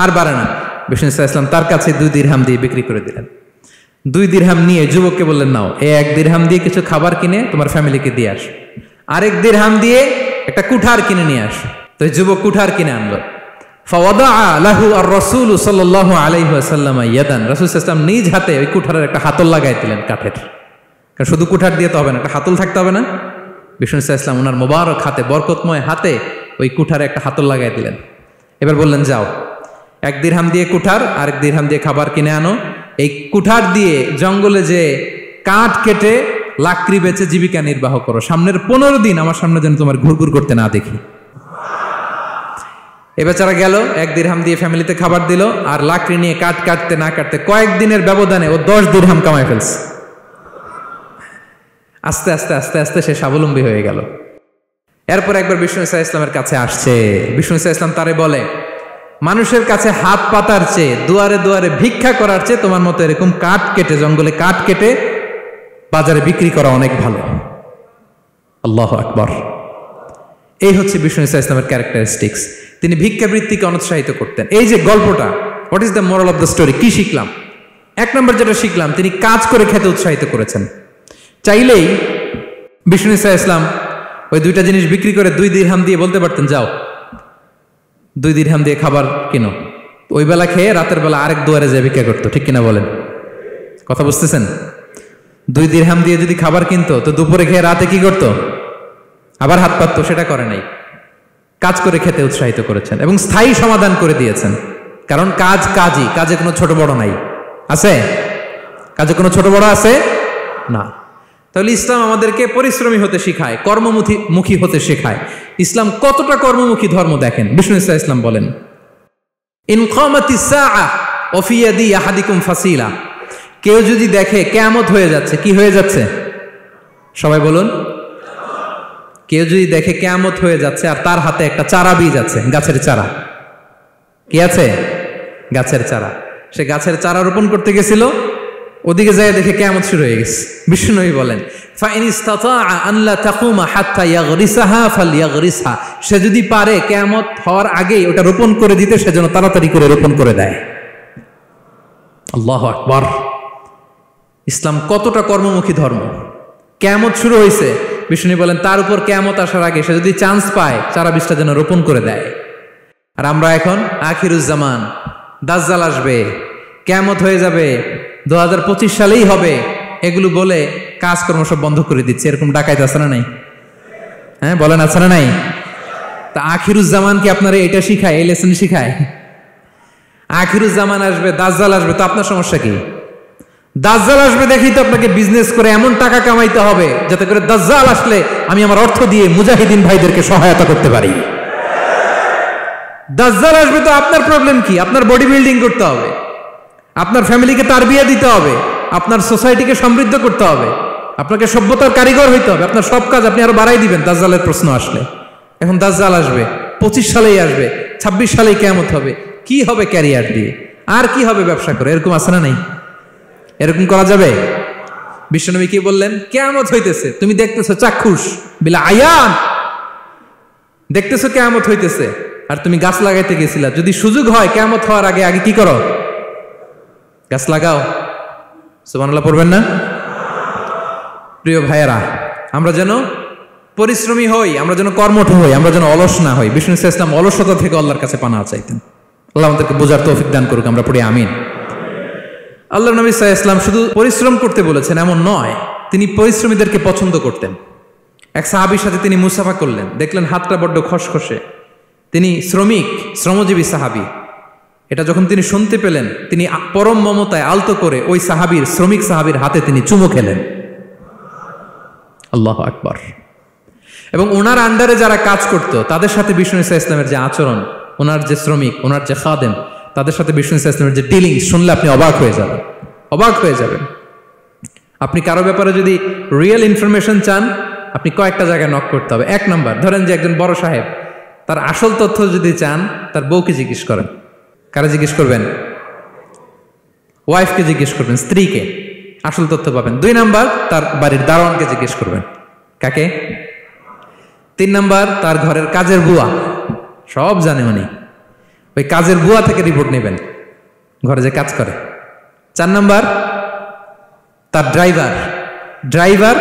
আর বাড়ে না। বিষ্ণু ইসলাম তার কাছে 2 দিরহাম দিয়ে বিক্রি করে দিলেন। 2 দিরহাম নিয়ে যুবককে বললেন, নাও, এই 1 দিরহাম দিয়ে কিছু খাবার কিনে তোমার ফ্যামিলিকে দিয়ে আস, আরেক দিরহাম দিয়ে একটা কুঠার কিনে নিয়ে আস। তো যুবক কুঠার কিনে আনলো। ফাওয়াদা লাহু আর রাসূল সাল্লাল্লাহু আলাইহি ওয়াসাল্লাম ইয়াদান, রাসূল সাল্লাল্লাহু আলাইহি ওয়াসাল্লাম নিজ হাতে ওই কুঠারের একটা হাতল লাগাই দিলেন কাঠের। কারণ শুধু কুঠার দিয়ে তো হবে না, একটা হাতল থাকতে হবে না? বিষ্ণু সাল্লাল্লাহু আলাইহি ওয়াসাল্লাম ওনার মোবারক হাতে, বরকতময় হাতে ওই কুঠারে একটা হাতল লাগাই দিলেন। এবার বললেন, যাও, 1 দিরহাম দিয়ে কুঠার, আরেক দিরহাম দিয়ে খাবার কিনে আনো। এই কুঠার দিয়ে জঙ্গলে যে কাঠ কেটে লাকড়ি বেচে জীবিকা নির্বাহ করো। সামনের 15 দিন আমার সামনে যেন তোমার ঘুরঘুর করতে না দেখি। এ বেচারা গেল, 1 দিরহাম দিয়ে ফ্যামিলিতে খাবার দিল, আর লাকড়ি নিয়ে কাঠ কাটতে না কাটতে কয়েকদিনের ব্যবধানে ও 10 দিরহাম কামাই ফেলছে। আস্তে আস্তে আস্তে আস্তে সে স্বাবলম্বী হয়ে গেল। এরপর একবার বিষ্ণু ইসলামের কাছে আসছে। বিষ্ণু ইসলাম তারে বলে, মানুষের কাছে হাত পাতার চেয়ে, দুয়ারে দুয়ারে ভিক্ষা করার চেয়ে তোমার মতো এরকম কাঠ কেটে, জঙ্গলে কাঠ কেটে বাজারে বিক্রি করা অনেক ভালো। আল্লাহু আকবার। এই হচ্ছে বিষ্ণু ইসলামের ক্যারেক্টারিস্টিক্স। তিনি ভিক্ষাবৃত্তিকে অনুৎসাহিত করতেন। এই যে গল্পটা, what is the moral of the story? কি শিখলাম? 1 নম্বর যেটা শিখলাম, তিনি কাজ করে খেতে উৎসাহিত করেছেন। চাইলেই বিষ্ণু ইসলাম ওই 2টা জিনিস বিক্রি করে 2 দিরহাম দিয়ে বলতে পারতেন, যাও 2 দিরহাম দিয়ে খাবার কিনো। ওই বেলা খেয়ে রাতের বেলা আরেক দুয়ারে যেয়ে ভিক্ষা করতো, ঠিক কিনা বলেন? কথা বুঝতেছেন? 2 দিরহাম দিয়ে যদি খাবার কিনতো, তো দুপুরে খেয়ে রাতে কি করতো? আবার হাত পাততো। সেটা করে নাই, কাজ করে খেতে উৎসাহিত করেছেন এবং স্থায়ী সমাধান করে দিয়েছেন। কারণ কাজ কাজই, কাজে কোনো ছোট বড় নাই। আছে? কাজে কোনো ছোট বড় আছে না। তাহলে ইসলাম আমাদেরকে পরিশ্রমী হতে শেখায়, কর্মমুখী হতে শেখায়। ইসলাম কতটা কর্মমুখী ধর্ম দেখেন। বিষ্ণু ইসলাম বলেন, ইন কামাতিস সাআ ওয়া ফি ইয়াদি আহাদিকুম ফাসিলা, কেউ যদি দেখে কিয়ামত হয়ে যাচ্ছে, কি হয়ে যাচ্ছে? সবাই বলুন। কেউ যদি দেখে কিয়ামত হয়ে যাচ্ছে আর তার হাতে একটা চারা বীজ আছে, গাছের চারা। কি আছে? গাছের চারা। সে গাছের চারা রোপণ করতে গেছিল, ওদিকে যায় দেখে কিয়ামত শুরু হয়ে গেছে। বিষ্ণু বলেন, ফাইন ইসতাতাআ আন লা তাকুমা হাত্তা ইয়াগরিসাহা ফালইয়াগরিসহা, সে যদি পারে কিয়ামত হওয়ার আগেই ওটা রোপণ করে দিতে, সেজন্য তাড়াতাড়ি করে রোপণ করে দেয়। আল্লাহু আকবার। ইসলাম কতটা কর্মমুখী ধর্ম। কিয়ামত শুরু হয়েছে, বিষ্ণু বলেন তার উপর কিয়ামত আসার আগে সে যদি চান্স পায়, চারা বীজটা যেন রোপণ করে দেয়। আর আমরা এখন আখিরুজ্জামান, দাজ্জাল আসবে, কিয়ামত হয়ে যাবে, 2025 সালেই হবে, এগুলো বলে কাজকর্ম সব বন্ধ করে দিচ্ছে। এরকম ডাকাইতে আছে না নাই? হ্যাঁ বলেন, আছে না নাই? তা আখিরুজ্জামান কি আপনারা এটা শিখায়, এই লেসন শিখায়? আখিরুজ্জামান আসবে, দাজ্জাল আসবে, তো আপনার সমস্যা কি? দাজ্জাল আসবে দেখেই তো আপনাকে বিজনেস করে এমন টাকা কামাইতে হবে যাতে করে দাজ্জাল আসলে আমি আমার অর্থ দিয়ে মুজাহিদিন ভাইদেরকে সহায়তা করতে পারি। দাজ্জাল আসবে তো আপনার প্রবলেম কি? আপনার বডি বিল্ডিং করতে হবে, আপনার ফ্যামিলিকে তারবিয়া দিতে হবে, আপনার সোসাইটিকে সমৃদ্ধ করতে হবে, আপনাকে সভ্যতার কারিগর হইতে হবে। আপনার সব কাজ আপনি আরো বাড়াই দিবেন দাজ্জালের প্রশ্ন আসলে। এখন দাজ্জাল আসবে, 25 সালেই আসবে, 26 সালেই কিয়ামত হবে। কি হবে ক্যারিয়ার দিয়ে? আর কি হবে ব্যবসা করে? এরকম আছে না নাই? এরকম করা যাবে? বিশ্বনবী কি বললেন? কিয়ামত হইতেছে, তুমি দেখতেছো চাক্ষুষ বিলা আয়ান, দেখতেছো কিয়ামত হইতেছে, আর তুমি গাছ লাগাইতে গেছিলা। যদি সুযোগ হয় কিয়ামত হওয়ার আগে আগে কি করো? গাছ লাগাও। সুবহানাল্লাহ পড়বেন না? প্রিয় ভাইয়েরা, আমরা যেন পরিশ্রমী হই, আমরা যেন কর্মঠ হই, আমরা যেন অলস না হই। বিষ্ণু ইসলাম অলসতা থেকে আল্লাহর কাছে পানাহ চাইতেন। আল্লাহ আমাদেরকে বোঝার তৌফিক দান করুক, আমরা পড়ি আমিন। আল্লাহর নবী সাল্লাল্লাহু আলাইহি ওয়াসাল্লাম শুধু পরিশ্রম করতে বলেছেন এমন নয়, তিনি পরিশ্রমীদেরকে পছন্দ করতেন। এক সাহাবীর সাথে তিনি মুসাফা করলেন, দেখলেন হাতটা বড্ড খসখসে, তিনি শ্রমজীবী সাহাবী। এটা যখন তিনি শুনতে পেলেন, তিনি পরম মমতায় আলতো করে ওই শ্রমিক সাহাবীর হাতে তিনি চুমু খেলেন। আল্লাহু আকবার। এবং ওনার আন্ডারে যারা কাজ করত তাদের সাথে বিষ্ণু ইসলামের যে আচরণ, ওনার যে শ্রমিক, ওনার যে খাদেম, তাদের সাথে বিষ্ণু ইসলামের যে ডিলিংস শুনলে আপনি অবাক হয়ে যাবেন। আপনি কারো ব্যাপারে যদি রিয়েল ইনফরমেশন চান, আপনি কয়েকটা জায়গায় নক করতে হবে। এক নাম্বার, ধরেন যে একজন বড় সাহেব, তার আসল তথ্য যদি চান তার বউকে জিজ্ঞেস করেন। কারে জিজ্ঞেস করবেন? ওয়াইফকে জিজ্ঞেস করবেন, স্ত্রীকে, আসল তথ্য পাবেন। 2 নাম্বার, তার বাড়ির দারোয়ানকে জিজ্ঞেস করবেন। কাকে? 3 নাম্বার, তার ঘরের কাজের বুয়া, সব জানে উনি, ওই কাজের বুয়া থেকে রিপোর্ট নেবেন, ঘরে যে কাজ করে। 4 নাম্বার, তার ড্রাইভার,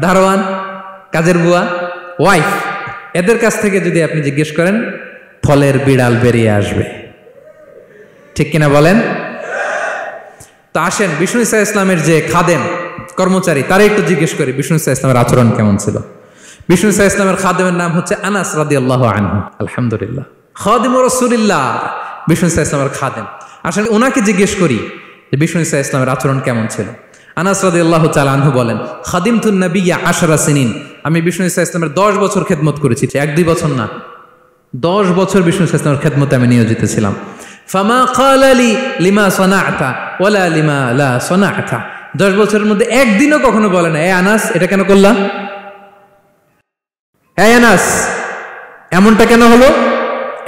দারোয়ান, কাজের বুয়া, ওয়াইফ, এদের কাছ থেকে যদি আপনি জিজ্ঞেস করেন, ফলের বিড়াল বেরিয়ে আসবে। ঠিক কিনা বলেন? তো আসেন বিষ্ণু ইসলামের যে খাদেম, কর্মচারী, তারা একটু জিজ্ঞেস করি বিষ্ণু ইসলামের আচরণ কেমন ছিল। বিষ্ণু ইসলামের খাদেমের নাম হচ্ছে আনাস রাদিয়াল্লাহু আনহু। আলহামদুলিল্লাহ, খাদিমুর রাসূলিল্লাহ, বিষ্ণু ইসলামের খাদেম। আসেন ওনাকে জিজ্ঞেস করি যে বিষ্ণু ইসলামের আচরণ কেমন ছিল। আনাস রাদিয়াল্লাহু তাআলা আনহু বলেন, খাদিমতুন নবিয়্যা 10 সিনিন, আমি বিষ্ণু ইসলামের 10 বছর খেদমত করেছি। 1-2 বছর না, 10 বছর বিষ্ণু ইসলামের খেদমতে আমি নিয়োজিত ছিলাম। ফামা ক্বালা লি লিমা সানা'তা ওয়ালা লিমা লা সানা'তা, 10 বছরের মধ্যে একদিনও কখনো বলে না, এ আনাস এটা কেন করলা, এ আনাস এমনটা কেন হলো,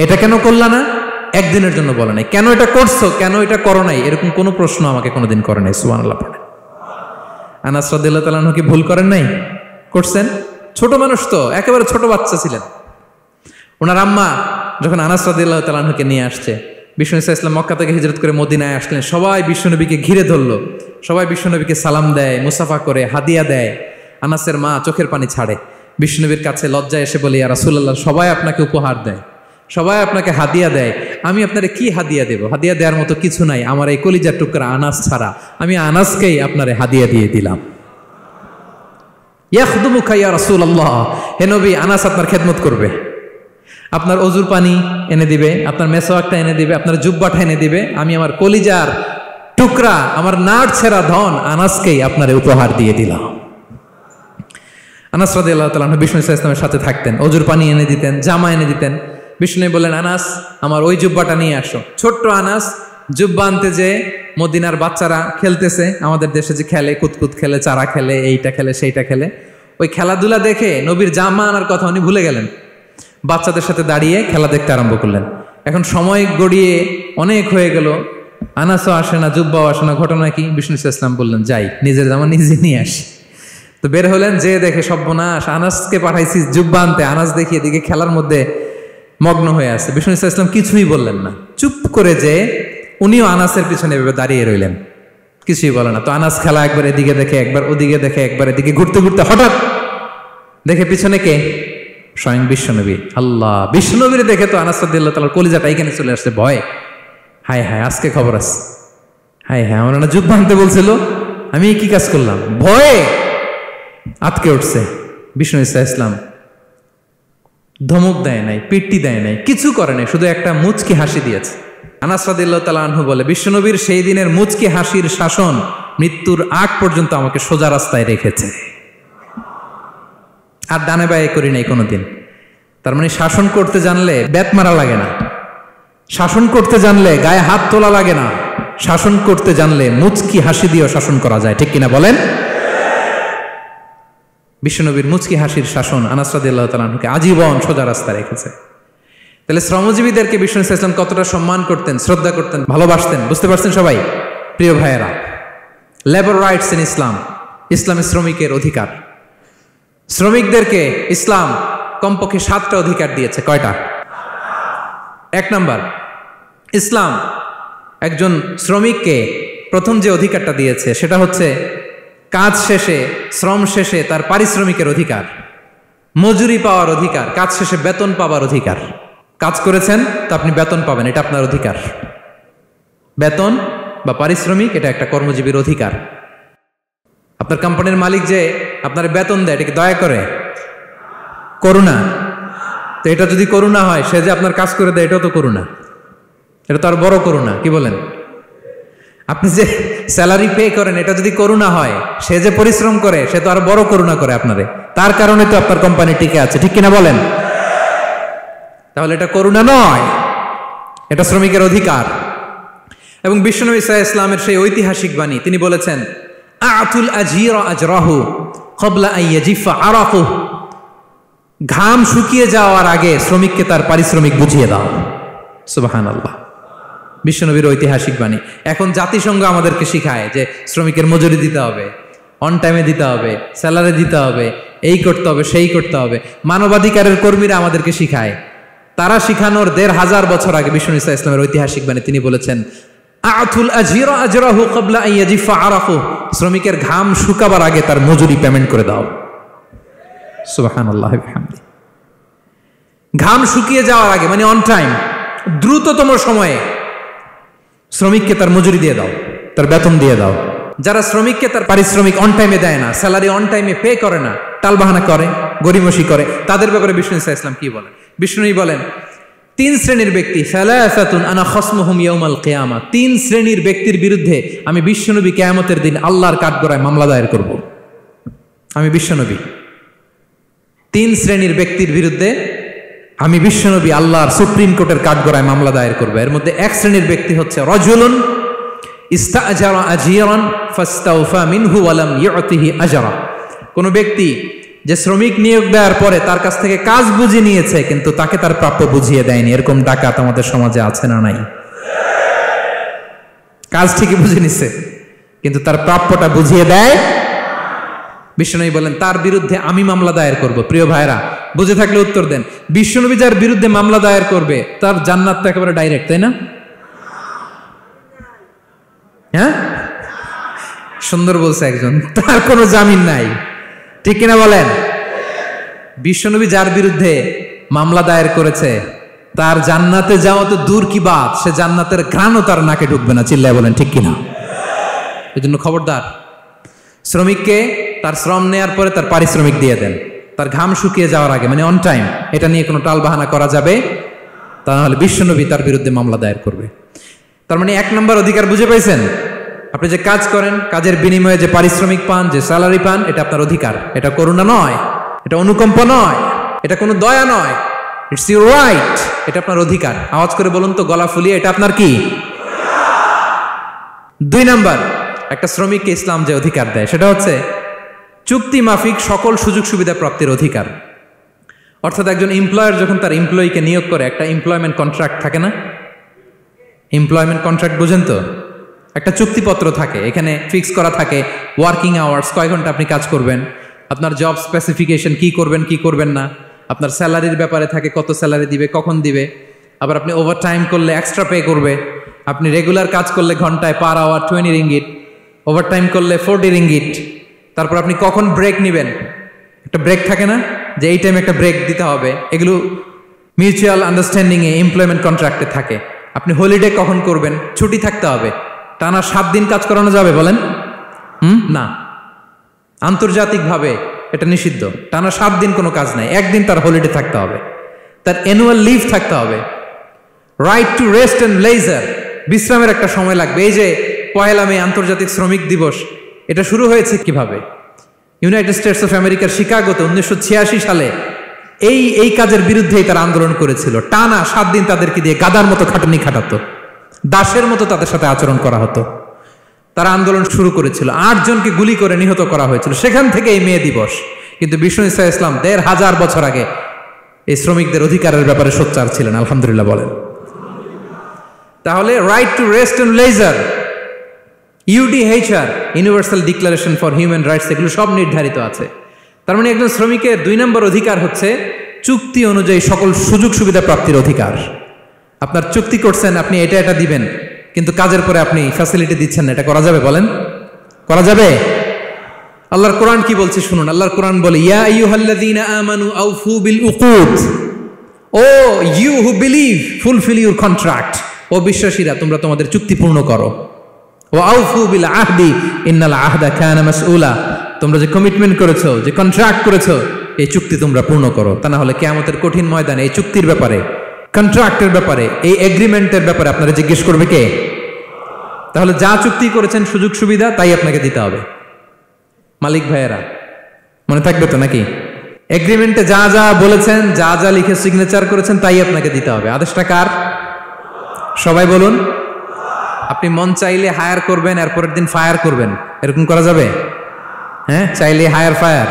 এটা কেন করলা না, একদিনের জন্য বলে নাই। কেন এটা করছো, কেন এটা করো নাই, এরকম কোনো প্রশ্ন আমাকে কোনোদিন করে নাই। সুবহানাল্লাহ পড়ে। আনাস রাদিয়াল্লাহু তাআলা আনহু কি ভুল করেন নাই? করছেন। ছোট মানুষ তো, একেবারে ছোট বাচ্চা ছিলেন। ওনার আম্মা যখন আনাস রাদিয়াল্লাহু তাআলা আনহুকে নিয়ে আসছে, বিষ্ণু ইসলাম মক্কা থেকে হিজরত করে মদিনায় আসলেন, সবাই বিশ্বনবীকে ঘিরে ধরলো, সবাই বিশ্বনবীকে সালাম দেয়, মুসাফা করে, হাদিয়া দেয়। আনাসের মা চোখের পানি ছাড়ে, বিশ্বনবীর কাছে লজ্জায় এসে বলে, ইয়া রাসূলুল্লাহ, সবাই আপনাকে উপহার দেয়, সবাই আপনাকে হাদিয়া দেয়, আমি আপনারে কি হাদিয়া দেব? হাদিয়া দেওয়ার মতো কিছু নাই আমার এই কলিজার টুকরা আনাস ছাড়া, আমি আনাসকেই আপনারে হাদিয়া দিয়ে দিলাম। ইয়াখদুমুকা ইয়া রাসূলুল্লাহ, হে নবী, আনাস আপনার খেদমত করবে, আপনার অজুর পানি এনে দিবে, আপনার মেসওয়াকটা এনে দিবে, আপনার জুব্বাটা এনে দিবে। আমি আমার কলিজার টুকরা, আমার নাড় ছেঁড়া ধন আনাসকেই আপনারে উপহার দিয়ে দিলাম। আনাস রাদিয়াল্লাহু তাআলা বিষ্ণু ইসলামের সাথে থাকতেন, অজুর পানি এনে দিতেন, জামা এনে দিতেন। বিষ্ণু বললেন, আনাস আমার ওই জুব্বাটা নিয়ে আসো। ছোট্ট আনাস জুব্বা আনতে যে মদিনার বাচ্চারা খেলতেছে, আমাদের দেশে যে খেলে, কুতকুত খেলে, চারা খেলে, এইটা খেলে, সেইটা খেলে, ওই খেলাধুলা দেখে নবীর জামা আনার কথা উনি ভুলে গেলেন। বাচ্চাদের সাথে দাঁড়িয়ে খেলা দেখতে আরম্ভ করলেন। এখন সময় গড়িয়ে অনেক হয়ে গেল, আনাসও আসে না, জুব্বাও আসে না। ঘটনা কি? বিষ্ণু ইসলাম বললেন, যাই নিজের জামা নিজে নিয়ে আসি। তো বের হলেন, যে দেখে সর্বনাশ, আনাসকে পাঠাইছি জুব্বা আনতে, আনাস দেখি এদিকে খেলার মধ্যে মগ্ন হয়ে আছে। বিষ্ণু ইসলাম কিছুই বললেন না, চুপ করে যে উনিও আনাসের পিছনে এভাবে দাঁড়িয়ে রইলেন, কিছুই বলে না। তো আনাস খেলা একবার এদিকে দেখে, একবার ওদিকে দেখে, একবার এদিকে ঘুরতে ঘুরতে হঠাৎ দেখে পিছনে কে? স্বয়ং বিশ্বনবী। আল্লাহ, বিশ্বনবীর দেখে তো আনাস রাদিয়াল্লাহু তাআলার কলিজাটা এখানে চলে আসছে ভয়। হায় হায়, আজকে খবর আছে, হায় হায়, আমার না জুব্বা আনতে বলছিল, আমি কি কাজ করলাম? ভয়ে আটকে উঠছে। বিষ্ণু ইসলাম ধমক দেয় নাই, পিট্টি দেয় নাই, কিছু করে নাই, শুধু একটা মুচকি হাসি দিয়েছে। আনাস রাদিয়াল্লাহু তাআলা আনহু বলে, বিশ্বনবীর সেই দিনের মুচকি হাসির শাসন মৃত্যুর আগ পর্যন্ত আমাকে সোজা রাস্তায় রেখেছে, আর ডানে বায়ে করি নাই কোনোদিন। তার মানে শাসন করতে জানলে ব্যাত মারা লাগে না, শাসন করতে জানলে গায়ে হাত তোলা লাগে না, শাসন করতে জানলে মুচকি হাসি দিয়েও শাসন করা যায়। ঠিক কিনা বলেন? বিশ্বনবীর মুচকি হাসির শাসন আনাস রাদিয়াল্লাহু তাআলা আনহুকে আজীবন সোজা রাস্তা রেখেছে। তাহলে শ্রমজীবীদেরকে বিষ্ণু ইসলাম কতটা সম্মান করতেন, শ্রদ্ধা করতেন, ভালোবাসতেন, বুঝতে পারছেন সবাই? প্রিয় ভাইয়েরা, লেবার রাইটস ইন ইসলাম, ইসলামী শ্রমিকের অধিকার। শ্রমিকদেরকে ইসলাম কমপক্ষে 7টা অধিকার দিয়েছে। কয়টা? 1 নাম্বার, ইসলাম একজন শ্রমিককে প্রথম যে অধিকারটা দিয়েছে সেটা হচ্ছে কাজ শেষে, শ্রম শেষে তার পারিশ্রমিকের অধিকার। মজুরি পাওয়ার অধিকার, কাজ শেষে বেতন পাওয়ার অধিকার। কাজ করেছেন তো আপনি বেতন পাবেন, এটা আপনার অধিকার। বেতন বা পারিশ্রমিক এটা একটা কর্মজীবীর অধিকার। আপনার কোম্পানির মালিক যে আপনার বেতন দেয়, এটা কি দয়া করে? করুণা। তো এটা যদি করুণা হয়, সে যে আপনার কাজ করে দেয়, এটাও তো করুণা। এটা তো আর বড় করুণা, কি বলেন? আপনি যে স্যালারি পে করেন, এটা যদি করুণা হয়, সে যে পরিশ্রম করে, সে তো আর বড় করুণা করে আপনারে। তার কারণে তো আপনার কোম্পানি টিকে আছে, ঠিক কিনা বলেন? তাহলে এটা করুণা নয়, এটা শ্রমিকের অধিকার। এবং বিশ্বনবী সাল্লাল্লাহু আলাইহি ওয়াসাল্লামের সেই ঐতিহাসিক বাণী, তিনি বলেছেন, আতুল আজিরা আজরাহু ক্বাবলা আন ইয়াজিফা আরাকু। ঘাম শুকিয়ে যাওয়ার আগে শ্রমিককে তার পারিশ্রমিক বুঝিয়ে দাও। সুবহানাল্লাহ, বিশ্বনবীর ঐতিহাসিক বাণী। এখন জাতিসংঘ আমাদেরকে শিখায় যে শ্রমিকের মজুরি দিতে হবে, অন টাইমে দিতে হবে, স্যালারি দিতে হবে, এই করতে হবে, সেই করতে হবে। মানবাধিকারের কর্মীরা আমাদেরকে শিখায়। তারা শিখানোর ১৫০০ বছর আগে বিশ্বনবী সাল্লাল্লাহু আলাইহি ওয়াসাল্লামের ঐতিহাসিক বাণী, তিনি বলেছেন, আতুল আজিরা আজরাহু ক্বাবলা আন ইয়াজিফা আরাকু। শ্রমিকের ঘাম শুকাবার আগে তার মজুরি পেমেন্ট করে দাও। সুবহানাল্লাহি ওয়া বিহামদিহি। ঘাম শুকিয়ে যাওয়ার আগে, মানে অন টাইম, দ্রুততম সময়ে শ্রমিককে তার মজুরি দিয়ে দাও, তার বেতন দিয়ে দাও। যারা শ্রমিককে তার পারিশ্রমিক অন টাইমে দেয় না, স্যালারি অন টাইমে পে করে না, টালবাহানা করে, গরিমসি করে, তাদের ব্যাপারে বিষ্ণু সাল্লাল্লাহু আলাইহি ওয়াসাল্লাম কি বলেন? বিষ্ণু বলেন, 3 শ্রেণীর ব্যক্তি, সালাসাতুন আনা খাসমুহুম ইয়াউমাল কিয়ামা। 3 শ্রেণীর ব্যক্তির বিরুদ্ধে আমি বিশ্বনবী কিয়ামতের দিন আল্লাহর কাঠগড়ায় মামলা দায়ের করব। আমি বিশ্বনবী 3 শ্রেণীর ব্যক্তির বিরুদ্ধে আমি বিশ্বনবী আল্লাহর সুপ্রিম কোর্টের কাঠগড়ায় মামলা দায়ের করব। এর মধ্যে 1 শ্রেণীর ব্যক্তি হচ্ছে রাজুলুন ইস্তাআজারা আজিরান ফাস্তাওফা মিনহু ওয়া লাম ইউতিহি আজরা। কোন ব্যক্তি যে শ্রমিক নিয়োগ দেওয়ার পরে তার কাছ থেকে কাজ বুঝিয়ে নিয়েছে, কিন্তু তাকে তার প্রাপ্য বুঝিয়ে দেয়নি। এরকম ডাকাত আমাদের সমাজে আছে না নাই? কাজ ঠিকই বুঝে নিছে, কিন্তু তার প্রাপ্যটা বুঝিয়ে দেয়। বিশ্বনবী বলেন, তার বিরুদ্ধে আমি মামলা দায়ের করব। প্রিয় ভাইরা, বুঝে থাকলে উত্তর দেন। বিশ্বনবী যার বিরুদ্ধে মামলা দায়ের করবে, তার জান্নাত তো একেবারে ডাইরেক্ট, তাই না? হ্যাঁ, সুন্দর বলছে একজন, তার কোনো জামিন নাই, ঠিক কিনা বলেন? বিশ্বনবী যার বিরুদ্ধে মামলা দায়ের করেছে, তার জান্নাতে যাওয়া তো দূর কি বাত, সে জান্নাতের ঘ্রাণও তার নাকে ঢুকবে না। চিল্লায় বলেন ঠিক কিনা? এই জন্য খবরদার, শ্রমিককে তার শ্রম নেয়ার পরে তার পারিশ্রমিক দিয়ে দেন, তার ঘাম শুকিয়ে যাওয়ার আগে, মানে অন টাইম। এটা নিয়ে কোনো টালবাহানা করা যাবে, তা নাহলে বিশ্বনবী তার বিরুদ্ধে মামলা দায়ের করবে। তার মানে 1 নম্বর অধিকার বুঝে পেয়েছেন? আপনি যে কাজ করেন, কাজের বিনিময়ে যে পারিশ্রমিক পান, যে স্যালারি পান, এটা আপনার অধিকার। এটা করুণা নয়, এটা অনুকম্প নয়, এটা কোনো দয়া নয়, ইটস ইউর রাইট। এটা আপনার অধিকার। আওয়াজ করে বলুন তো, গলা ফুলিয়ে, এটা আপনার কি? 2 নম্বর, একটা শ্রমিককে ইসলাম যে অধিকার দেয়, সেটা হচ্ছে চুক্তি মাফিক সকল সুযোগ সুবিধা প্রাপ্তির অধিকার। অর্থাৎ একজন এমপ্লয়ার যখন তার এমপ্লয়িকে নিয়োগ করে, একটা এমপ্লয়মেন্ট কন্ট্রাক্ট থাকে না? এমপ্লয়মেন্ট কন্ট্রাক্ট বুঝেন তো? একটা চুক্তিপত্র থাকে, এখানে ফিক্স করা থাকে ওয়ার্কিং আওয়ার্স, কয় ঘন্টা আপনি কাজ করবেন, আপনার জব স্পেসিফিকেশন, কি করবেন কি করবেন না, আপনার স্যালারির ব্যাপারে থাকে, কত স্যালারি দিবে, কখন দিবে, আবার আপনি ওভার টাইম করলে এক্সট্রা পে করবে, আপনি রেগুলার কাজ করলে ঘন্টায় per hour 20 ringgit, over time করলে 40 রিঙ্গিট। তারপর আপনি কখন ব্রেক নেবেন, একটা ব্রেক থাকে না, যে এই টাইমে একটা ব্রেক দিতে হবে। এগুলো মিউচুয়াল আন্ডারস্ট্যান্ডিংয়ে এমপ্লয়মেন্ট কন্ট্রাক্টে থাকে। আপনি হলিডে কখন করবেন, ছুটি থাকতে হবে। টানা 7 দিন কাজ করানো যাবে বলেন? না, আন্তর্জাতিকভাবে এটা নিষিদ্ধ। টানা 7 দিন কোনো কাজ নাই, 1 দিন তার হলিডে থাকতে হবে, তার অ্যানুয়াল লিভ থাকতে হবে। Right to rest and leisure, বিশ্রামের একটা সময় লাগবে। এই যে 1 মে আন্তর্জাতিক শ্রমিক দিবস, এটা শুরু হয়েছে কিভাবে? ইউনাইটেড স্টেটস অফ আমেরিকার শিকাগোতে 1986 সালে এই কাজের বিরুদ্ধেই তারা আন্দোলন করেছিল। টানা 7 দিন তাদেরকে দিয়ে গাদার মতো খাটুনি খাটাতো, দাসের মতো তাদের সাথে আচরণ করা হতো। তারা আন্দোলন শুরু করেছিল, 8 জনকে গুলি করে নিহত করা হয়েছিল। সেখান থেকে এই মে দিবস। কিন্তু বিষ্ণু ঈসা ইসলাম 1500 বছর আগে এই শ্রমিকদের অধিকারের ব্যাপারে সোচ্চার ছিলেন। আলহামদুলিল্লাহ বলেন। তাহলে right to rest and leisure, UDHR, universal declaration for human rights, এগুলো সব নির্ধারিত আছে। তার মানে একজন শ্রমিকের 2 নম্বর অধিকার হচ্ছে চুক্তি অনুযায়ী সকল সুযোগ সুবিধা প্রাপ্তির অধিকার। আপনার চুক্তি করছেন, আপনি এটা এটা দিবেন, কিন্তু কাজের পরে আপনি ফ্যাসিলিটি দিচ্ছেন না, এটা করা যাবে বলেন? করা যাবে? আল্লাহর কোরআন কি বলছে শুনুন। আল্লাহর কোরআন বলে, ইয়া আইয়ুহাল্লাযীনা আমানু আউফু বিল উকুদ, O you who believe fulfil your contract, ও বিশ্বাসীরা তোমরা তোমাদের চুক্তি পূর্ণ করো। ওয়া আউফু বিল আহদি ইন্নাল আহদা কানা মাসউলা, তোমরা যে কমিটমেন্ট করেছো, যে কন্ট্রাক্ট করেছো, এই চুক্তি তোমরা পূর্ণ করো। তা না হলে কিয়ামতের কঠিন ময়দানে এই চুক্তির ব্যাপারে, কন্ট্রাক্টের ব্যাপারে, এই এগ্রিমেন্টের ব্যাপারে আপনারা জিজ্ঞেস করবে কে? তাহলে যা চুক্তি করেছেন সুযোগ সুবিধা তাই আপনাকে দিতে হবে। মালিক ভাইয়েরা মনে থাকবে তো নাকি? এগ্রিমেন্টে যা যা বলেছেন, যা যা লিখে সিগনেচার করেছেন তাই আপনাকে দিতে হবে। আদেশটা কার? সবাই বলুন। আপনি মন চাইলে হায়ার করবেন, এরপরের দিন ফায়ার করবেন, এরকম করা যাবে? হ্যাঁ, চাইলে হায়ার ফায়ার,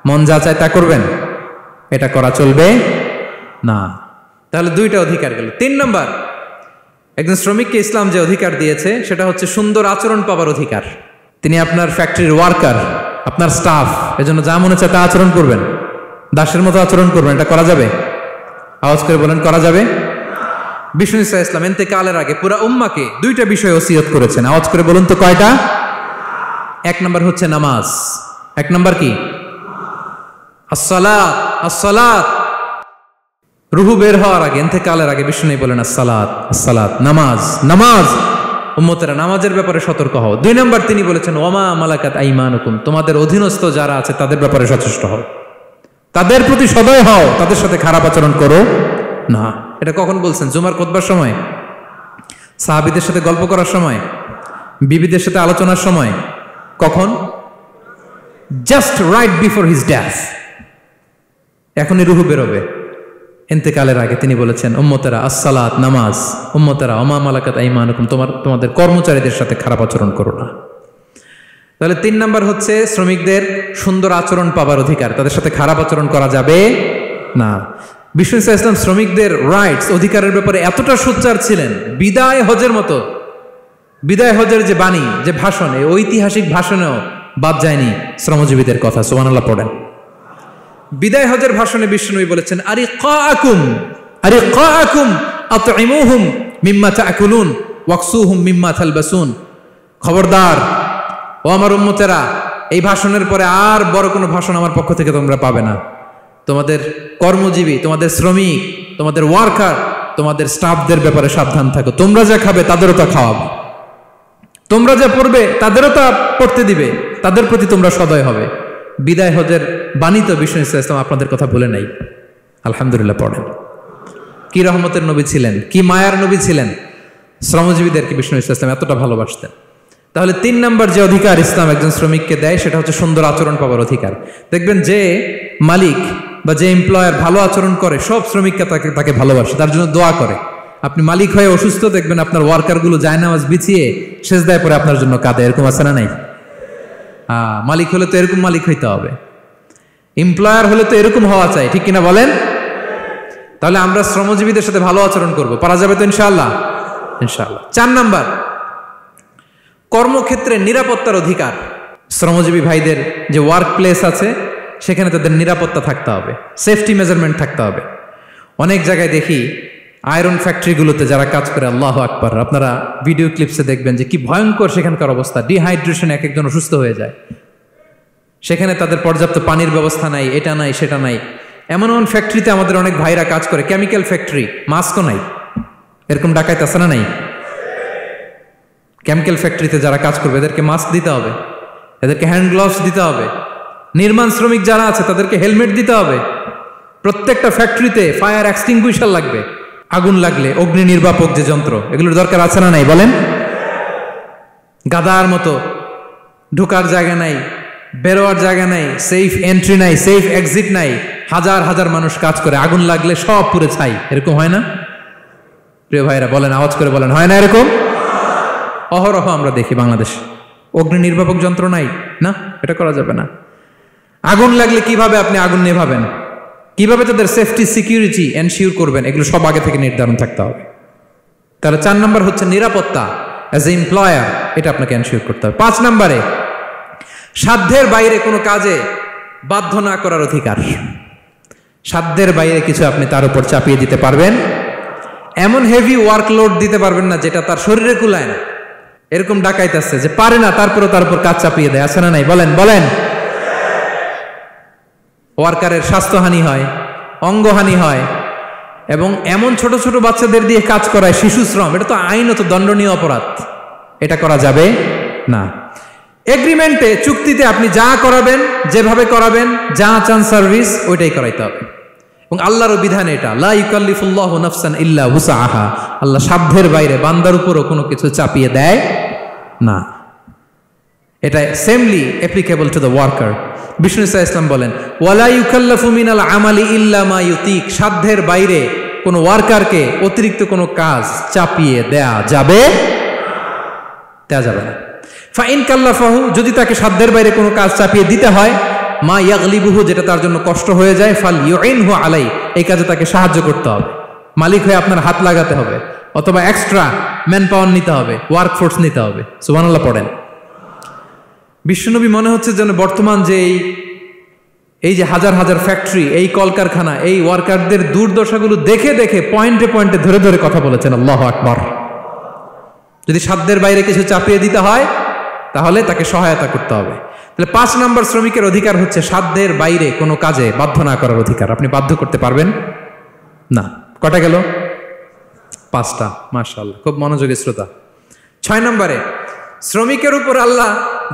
মন যা চায় তা করবেন, এটা করা চলবে না। তাহলে দুইটা অধিকার গেল। 3 নম্বর, একজন শ্রমিককে ইসলাম যে অধিকার দিয়েছে সেটা হচ্ছে সুন্দর আচরণ পাবার অধিকার। তিনি আপনার ফ্যাক্টরির ওয়ার্কার, আপনার স্টাফ, এজন্য যা মনে চায় তা আচরণ করবেন, দাসের মতো আচরণ করবেন। এটা করা যাবে? আওয়াজ করে বলেন, করা যাবে? বিষ্ণু ইসা ইসলাম ইন্তেকালের আগে পুরা উম্মাকে 2টা বিষয় ওসিয়ত করেছেন। আওয়াজ করে বলুন তো কয়টা? 1 নম্বর হচ্ছে নামাজ। 1 নম্বর কি? আসসালাত। আসসালাত, রুহু বের হওয়ার আগে, ইন্তেকালের আগে বিষ্ণু বলেন আসসালাত, আসসালাত, নামাজ, নামাজ। উম্মতেরা নামাজের ব্যাপারে সতর্ক হও। 2 নম্বর তিনি বলেছেন ওয়ামা মালাকাত আইমানুকুম, তোমাদের অধীনস্থ যারা আছে তাদের ব্যাপারে সচেষ্ট হও, তাদের প্রতি সদয় হও, তাদের সাথে খারাপ আচরণ করো না। এটা কখন বলছেন? জুমার খুতবার সময়, সাহাবীদের সাথে গল্প করার সময়, বিবিদের সাথে আলোচনার সময়। কখন? Just right before his death. এখনই রুহু বেরোবে, ইন্তেকালের আগে তিনি বলেছেন উম্মতেরা আসসালাত, নামাজ, উম্মতেরা ওমা মালাকাত আইমানুকুম, তোমাদের কর্মচারীদের সাথে খারাপ আচরণ করো না। তাহলে 3 নম্বর হচ্ছে শ্রমিকদের সুন্দর আচরণ পাবার অধিকার, তাদের সাথে খারাপ আচরণ করা যাবে না। বিষ্ণু ইসলাম শ্রমিকদের রাইটস, অধিকারের ব্যাপারে এতটা সোচ্চার ছিলেন, বিদায় হজের মতো, বিদায় হজের যে বাণী, যে ভাষণ, এই ঐতিহাসিক ভাষণেও বাদ যায়নি শ্রমজীবীদের কথা। সুবহানাল্লাহ পড়েন। বিদায় হজের ভাষণে বিষ্ণু বলেছেন আরিকাকুম, আরিকাকুম আতইমুহুম মিম্মা তাকুলুন ওয়াকসুহুম মিম্মা তালবাসুন। খবরদার ও আমার উম্মতেরা, এই ভাষণের পরে আর বড় কোনো ভাষণ আমার পক্ষ থেকে তোমরা পাবে না। তোমাদের কর্মজীবী, তোমাদের শ্রমিক, তোমাদের ওয়ার্কার, তোমাদের স্টাফদের ব্যাপারে সাবধান থাকো। তোমরা যা খাবে তাদেরও তা খাওয়াবে, তোমরা যা পড়বে তাদেরও তা পড়তে দিবে, তাদের প্রতি তোমরা সদয় হবে। বিদায় হজের বাণী তো বিষ্ণু ইসলাম আপনাদের কথা বলে নাই। আলহামদুলিল্লাহ পড়েন। কি রহমতের নবী ছিলেন, কি মায়ার নবী ছিলেন। শ্রমজীবীদেরকে বিষ্ণু ইসলাম এতটা ভালোবাসতেন। তাহলে 3 নম্বর যে অধিকার ইসলাম একজন শ্রমিককে দেয় সেটা হচ্ছে সুন্দর আচরণ পাওয়ার অধিকার। দেখবেন যে মালিক বা যে এমপ্লয়ার ভালো আচরণ করে, সব শ্রমিককে তাকে ভালোবাসে, তার জন্য দোয়া করে। আপনি মালিক হয়ে অসুস্থ, দেখবেন আপনার ওয়ার্কারগুলো জায়নামাজ বিছিয়ে সেজদায় পরে আপনার জন্য কাঁদে। এরকম আছে না নাই? মালিক হলে তো এরকম মালিক হইতে হবে, এমপ্লয়ার হলে তো এরকম হওয়া চাই, ঠিক কিনা বলেন? তাহলে আমরা শ্রমজীবীদের সাথে ভালো আচরণ করব, পারা যাবে তো ইনশাআল্লাহ? ইনশাআল্লাহ। 4 নাম্বার, কর্মক্ষেত্রে নিরাপত্তার অধিকার। শ্রমজীবী ভাইদের যে ওয়ার্ক প্লেস আছে সেখানে তাদের নিরাপত্তা থাকতে হবে, সেফটি মেজারমেন্ট থাকতে হবে। অনেক জায়গায় দেখি আয়রন ফ্যাক্টরিগুলোতে যারা কাজ করে, আল্লাহু আকবার, আপনারা ভিডিও ক্লিপসে দেখবেন যে কি ভয়ঙ্কর সেখানকার অবস্থা। ডিহাইড্রেশনে এক একজন অসুস্থ হয়ে যায়। সেখানে তাদের পর্যাপ্ত পানির ব্যবস্থা নাই, এটা নাই সেটা নাই। এমন এমন ফ্যাক্টরিতে আমাদের অনেক ভাইরা কাজ করে, কেমিক্যাল ফ্যাক্টরি, মাস্কও নাই। এরকম ডাকাইতে আছে না নাই? কেমিক্যাল ফ্যাক্টরিতে যারা কাজ করবে এদেরকে মাস্ক দিতে হবে, এদেরকে হ্যান্ড গ্লাভস দিতে হবে। নির্মাণ শ্রমিক যারা আছে তাদেরকে হেলমেট দিতে হবে। প্রত্যেকটা ফ্যাক্টরিতে ফায়ার এক্সটিংগুইশার লাগবে, আগুন লাগলে অগ্নি নির্বাপক যে যন্ত্র, এগুলোর দরকার আছে না নাই বলেন? গাদার মতো ঢোকার জায়গা নাই, বেরোয়ার জায়গা নাই, সেফ এন্ট্রি নাই, সেফ এক্সিট নাই। হাজার হাজার মানুষ কাজ করে, আগুন লাগলে সব পুড়ে ছাই। এরকম হয় না? প্রিয় ভাইরা বলেন, আওয়াজ করে বলেন, হয় না এরকম? অহরহ আমরা দেখি বাংলাদেশে অগ্নি নির্বাপক যন্ত্র নাই। না, এটা করা যাবে না। আগুন লাগলে কিভাবে আপনি আগুন নেভাবেন, কিভাবে তাদের সেফটি সিকিউরিটি এনশিওর করবেন, এগুলো সব আগে থেকে নির্ধারণ থাকতে হবে। তাহলে 4 নম্বর হচ্ছে নিরাপত্তা অ্যাজ এ এমপ্লয়ার, এটা আপনাকে এনশিওর করতে হবে। 5 নম্বরে সাধ্যের বাইরে কোনো কাজে বাধ্য না করার অধিকার। সাধ্যের বাইরে কিছু আপনি তার উপর চাপিয়ে দিতে পারবেন, এমন হেভি ওয়ার্কলোড দিতে পারবেন না যেটা তার শরীরে কুলায় না। এরকম ডাকাইতেছে যে পারে না, তারপরে তার উপর কাজ চাপিয়ে দেয়, আছে না নাই? বলেন বলেন। ওয়ার্কারের স্বাস্থ্যহানি হয়, অঙ্গহানি হয়, এবং এমন ছোট ছোট বাচ্চাদের দিয়ে কাজ করায়, শিশু শ্রম, এটা তো আইনত দণ্ডনীয় অপরাধ, এটা করা যাবে না। এগ্রিমেন্টে, চুক্তিতে আপনি যা করাবেন, যেভাবে করাবেন, যা চান সার্ভিস, ওইটাই করাইতে হবে। এবং আল্লাহর বিধান এটা, লা ইউকাল্লিফুল্লাহু নাফসান ইল্লা উসআহা, আল্লাহ সাধ্যের বাইরে বান্দার উপরও কোনো কিছু চাপিয়ে দেয় না। এটা samely applicable to the worker. বিষ্ণু ইসলাম বলেন, ওয়ালা ইউকাল্লাফু মিনাল আমালি ইল্লা মা ইউতিক, সাধ্যের বাইরে কোনো ওয়ার্কারকে অতিরিক্ত কোনো কাজ চাপিয়ে দেয়া যাবে না। ফাইন কাল্লাফাহু, যদি তাকে সাধ্যের বাইরে কোনো কাজ চাপিয়ে দিতে হয়, মা ইয়াগলিবুহু, যেটা তার জন্য কষ্ট হয়ে যায়, ফাল ইউইনহু আলাই, এই কাজে তাকে সাহায্য করতে হবে। মালিক হয়ে আপনার হাত লাগাতে হবে, অথবা এক্সট্রা ম্যান পাওয়ার নিতে হবে, ওয়ার্কফোর্স নিতে হবে। সুবহানাল্লাহ পড়েন। বিশ্বনবী মনে হচ্ছে যেন বর্তমান যে এই যে হাজার হাজার ফ্যাক্টরি, এই কলকারখানা, এই ওয়ার্কারদের দুর্দশাগুলো দেখে দেখে পয়েন্টে পয়েন্টে ধরে ধরে কথা বলেছেন। আল্লাহু আকবার। যদি সাধ্যের বাইরে কিছু চাপিয়ে দিতে হয়, তাহলে তাকে সহায়তা করতে হবে। তাহলে ৫ নম্বর শ্রমিকের অধিকার হচ্ছে সাধ্যের বাইরে কোনো কাজে বাধ্য না করার অধিকার। আপনি বাধ্য করতে পারবেন না। কটা গেল? ৫টা। মাশাআল্লাহ, খুব মনোযোগী শ্রোতা। ৬ নম্বরে, শ্রমিকের উপর আল্লাহ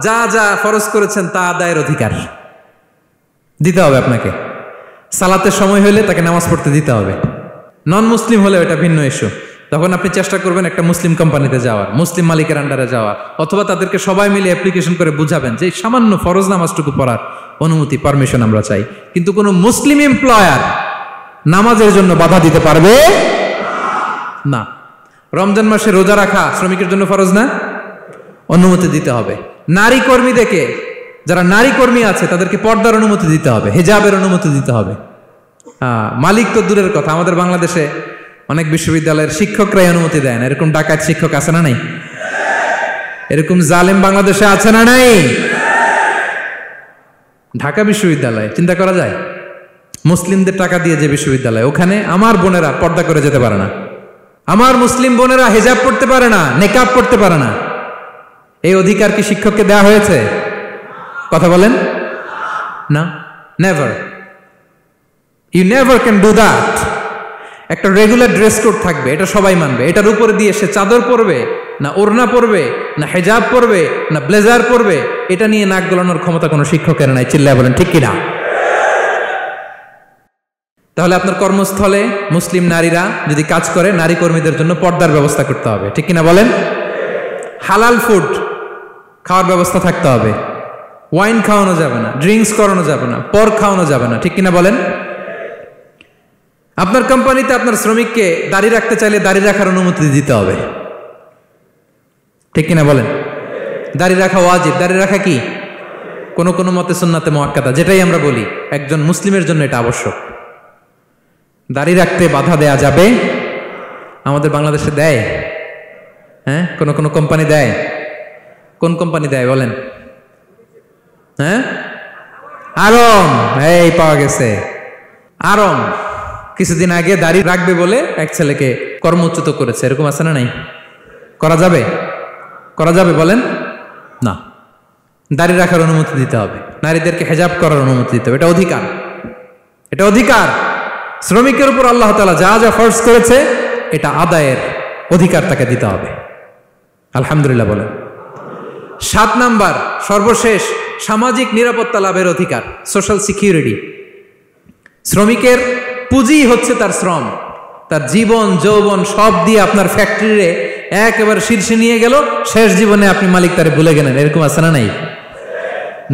যা যা ফরজ করেছেন তা আদায়ের অধিকার দিতে হবে আপনাকে। সালাতের সময় হলে তাকে নামাজ পড়তে দিতে হবে। নন মুসলিম হলে এটা ভিন্ন ইস্যু। তখন আপনি চেষ্টা করবেন একটা মুসলিম কোম্পানিতে যাওয়ার, মুসলিম মালিকের আন্ডারে যাওয়ার, অথবা তাদেরকে সবাই মিলে অ্যাপ্লিকেশন করে বুঝাবেন যে সামান্য ফরজ নামাজটুকু পড়ার অনুমতি, পারমিশন আমরা চাই। কিন্তু কোনো মুসলিম এমপ্লয়ার নামাজের জন্য বাধা দিতে পারবে না। রমজান মাসে রোজা রাখা শ্রমিকের জন্য ফরজ না? অনুমতি দিতে হবে। নারী কর্মীদেরকে, যারা নারী কর্মী আছে, তাদেরকে পর্দার অনুমতি দিতে হবে, হিজাবের অনুমতি দিতে হবে। মালিক তো দূরের কথা, আমাদের বাংলাদেশে অনেক বিশ্ববিদ্যালয়ের শিক্ষকরাই অনুমতি দেয় না। এরকম ডাকাত শিক্ষক আছে না নাই? এরকম জালেম বাংলাদেশে আছে না নাই? ঢাকা বিশ্ববিদ্যালয় চিন্তা করা যায়, মুসলিমদের টাকা দিয়ে যে বিশ্ববিদ্যালয়, ওখানে আমার বোনেরা পর্দা করে যেতে পারে না, আমার মুসলিম বোনেরা হিজাব পড়তে পারে না, নেকাব পড়তে পারে না। এই অধিকার কি শিক্ষককে দেওয়া হয়েছে? কথা বলেন না। Never, you never can do that. একটা রেগুলার ড্রেস কোড থাকবে, এটা সবাই মানবে। এটার উপরে দিয়ে সে চাদর পরবে না ওড়না পরবে না হেজাব পরবে না ব্লেজার পরবে, এটা নিয়ে নাক গলানোর ক্ষমতা কোনো শিক্ষকের নাই। চিল্লায় বলেন ঠিক কিনা? তাহলে আপনার কর্মস্থলে মুসলিম নারীরা যদি কাজ করে, নারী কর্মীদের জন্য পর্দার ব্যবস্থা করতে হবে। ঠিক কিনা বলেন? হালাল ফুড খাওয়ার ব্যবস্থা থাকতে হবে। ওয়াইন খাওয়ানো যাবে না, ড্রিঙ্কস করানো যাবে না, পর্ক খাওয়ানো যাবে না। ঠিক কিনা বলেন? আপনার কোম্পানিতে আপনার শ্রমিককে দাড়ি রাখতে চাইলে দাড়ি রাখার অনুমতি দিতে হবে। ঠিক কিনা বলেন? দাড়ি রাখা ওয়াজিব। দাড়ি রাখা কি? কোন মতে সুন্নাতে মুআক্কাদা, যেটাই আমরা বলি, একজন মুসলিমের জন্য এটা আবশ্যক। দাড়ি রাখতে বাধা দেয়া যাবে? আমাদের বাংলাদেশে দেয়? হ্যাঁ, কোন কোম্পানি দেয়? কোন কোম্পানি দেয় বলেন? হ্যাঁ, আরম। এই পাওয়া গেছে, আরম কিছুদিন আগে দাড়ি রাখবে বলে এক ছেলেকে কর্মচ্যুত করেছে। এরকম আছে না নাই? করা যাবে? করা যাবে বলেন? না। দাড়ি রাখার অনুমতি দিতে হবে, নারীদেরকে হেজাব করার অনুমতি দিতে হবে। এটা অধিকার, এটা অধিকার। শ্রমিকের উপর আল্লাহ তাআলা যা যা ফরজ করেছে, এটা আদায়ের অধিকার তাকে দিতে হবে। আলহামদুলিল্লাহ বলেন। 7 নাম্বার, সর্বশেষ, সামাজিক নিরাপত্তা লাভের অধিকার, সোশ্যাল সিকিউরিটি। শ্রমিকের পুঁজি হচ্ছে তার শ্রম, তার জীবন যৌবন সব দিয়ে আপনার ফ্যাক্টরিরে একেবারে শীর্ষে নিয়ে গেল, শেষ জীবনে আপনি মালিক তারে ভুলে গেলেন। এরকম আছে না নাই?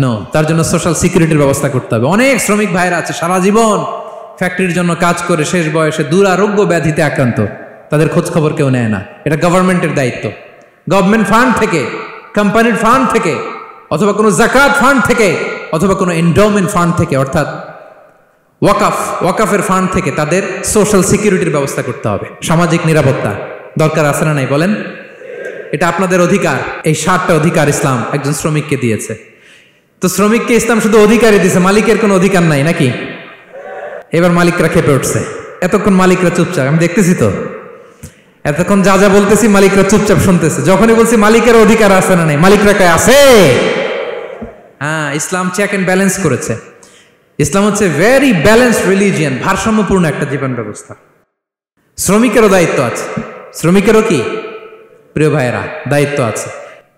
নো। তার জন্য সোশ্যাল সিকিউরিটির ব্যবস্থা করতে হবে। অনেক শ্রমিক ভাইরা আছে সারা জীবন ফ্যাক্টরির জন্য কাজ করে শেষ বয়সে দুরারোগ্য ব্যাধিতে আক্রান্ত, তাদের খোঁজ খবর কেউ নেয় না। এটা গভর্নমেন্টের দায়িত্ব। গভর্নমেন্ট ফান্ড থেকে, কোম্পানির ফান্ড থেকে, অথবা কোনো যাকাত ফান্ড থেকে, অথবা কোনো এন্ডোমেন্ট ফান্ড থেকে, অর্থাৎ ওয়াকাফের ফান্ড থেকে তাদের সোশ্যাল সিকিউরিটির ব্যবস্থা করতে হবে। সামাজিক নিরাপত্তা দরকার আছে না নাই বলেন? এটা আপনাদের অধিকার। এই 7টা অধিকার ইসলাম একজন শ্রমিককে দিয়েছে। তো শ্রমিককে ইসলাম শুধু অধিকারই দিয়েছে, মালিকের কোনো অধিকার নাই নাকি? এবার মালিকরা খেপে উঠছে। এতক্ষণ মালিকরা চুপচাপ, আমি দেখতেছি তো। এতক্ষণ যা যা বলতেছি মালিকরা চুপচাপ শুনতেছে, যখনই বলছি মালিকের অধিকার আছে না নাই, মালিকরা কয় আছে। হ্যাঁ, ইসলাম চেক এন্ড ব্যালেন্স করেছে। ইসলাম হচ্ছে ভেরি ব্যালেন্সড রিলিজিয়ান, ভারসাম্যপূর্ণ একটা জীবন ব্যবস্থা। শ্রমিকেরও দায়িত্ব আছে, শ্রমিকেরও কি প্রিয় ভাইয়েরা দায়িত্ব আছে।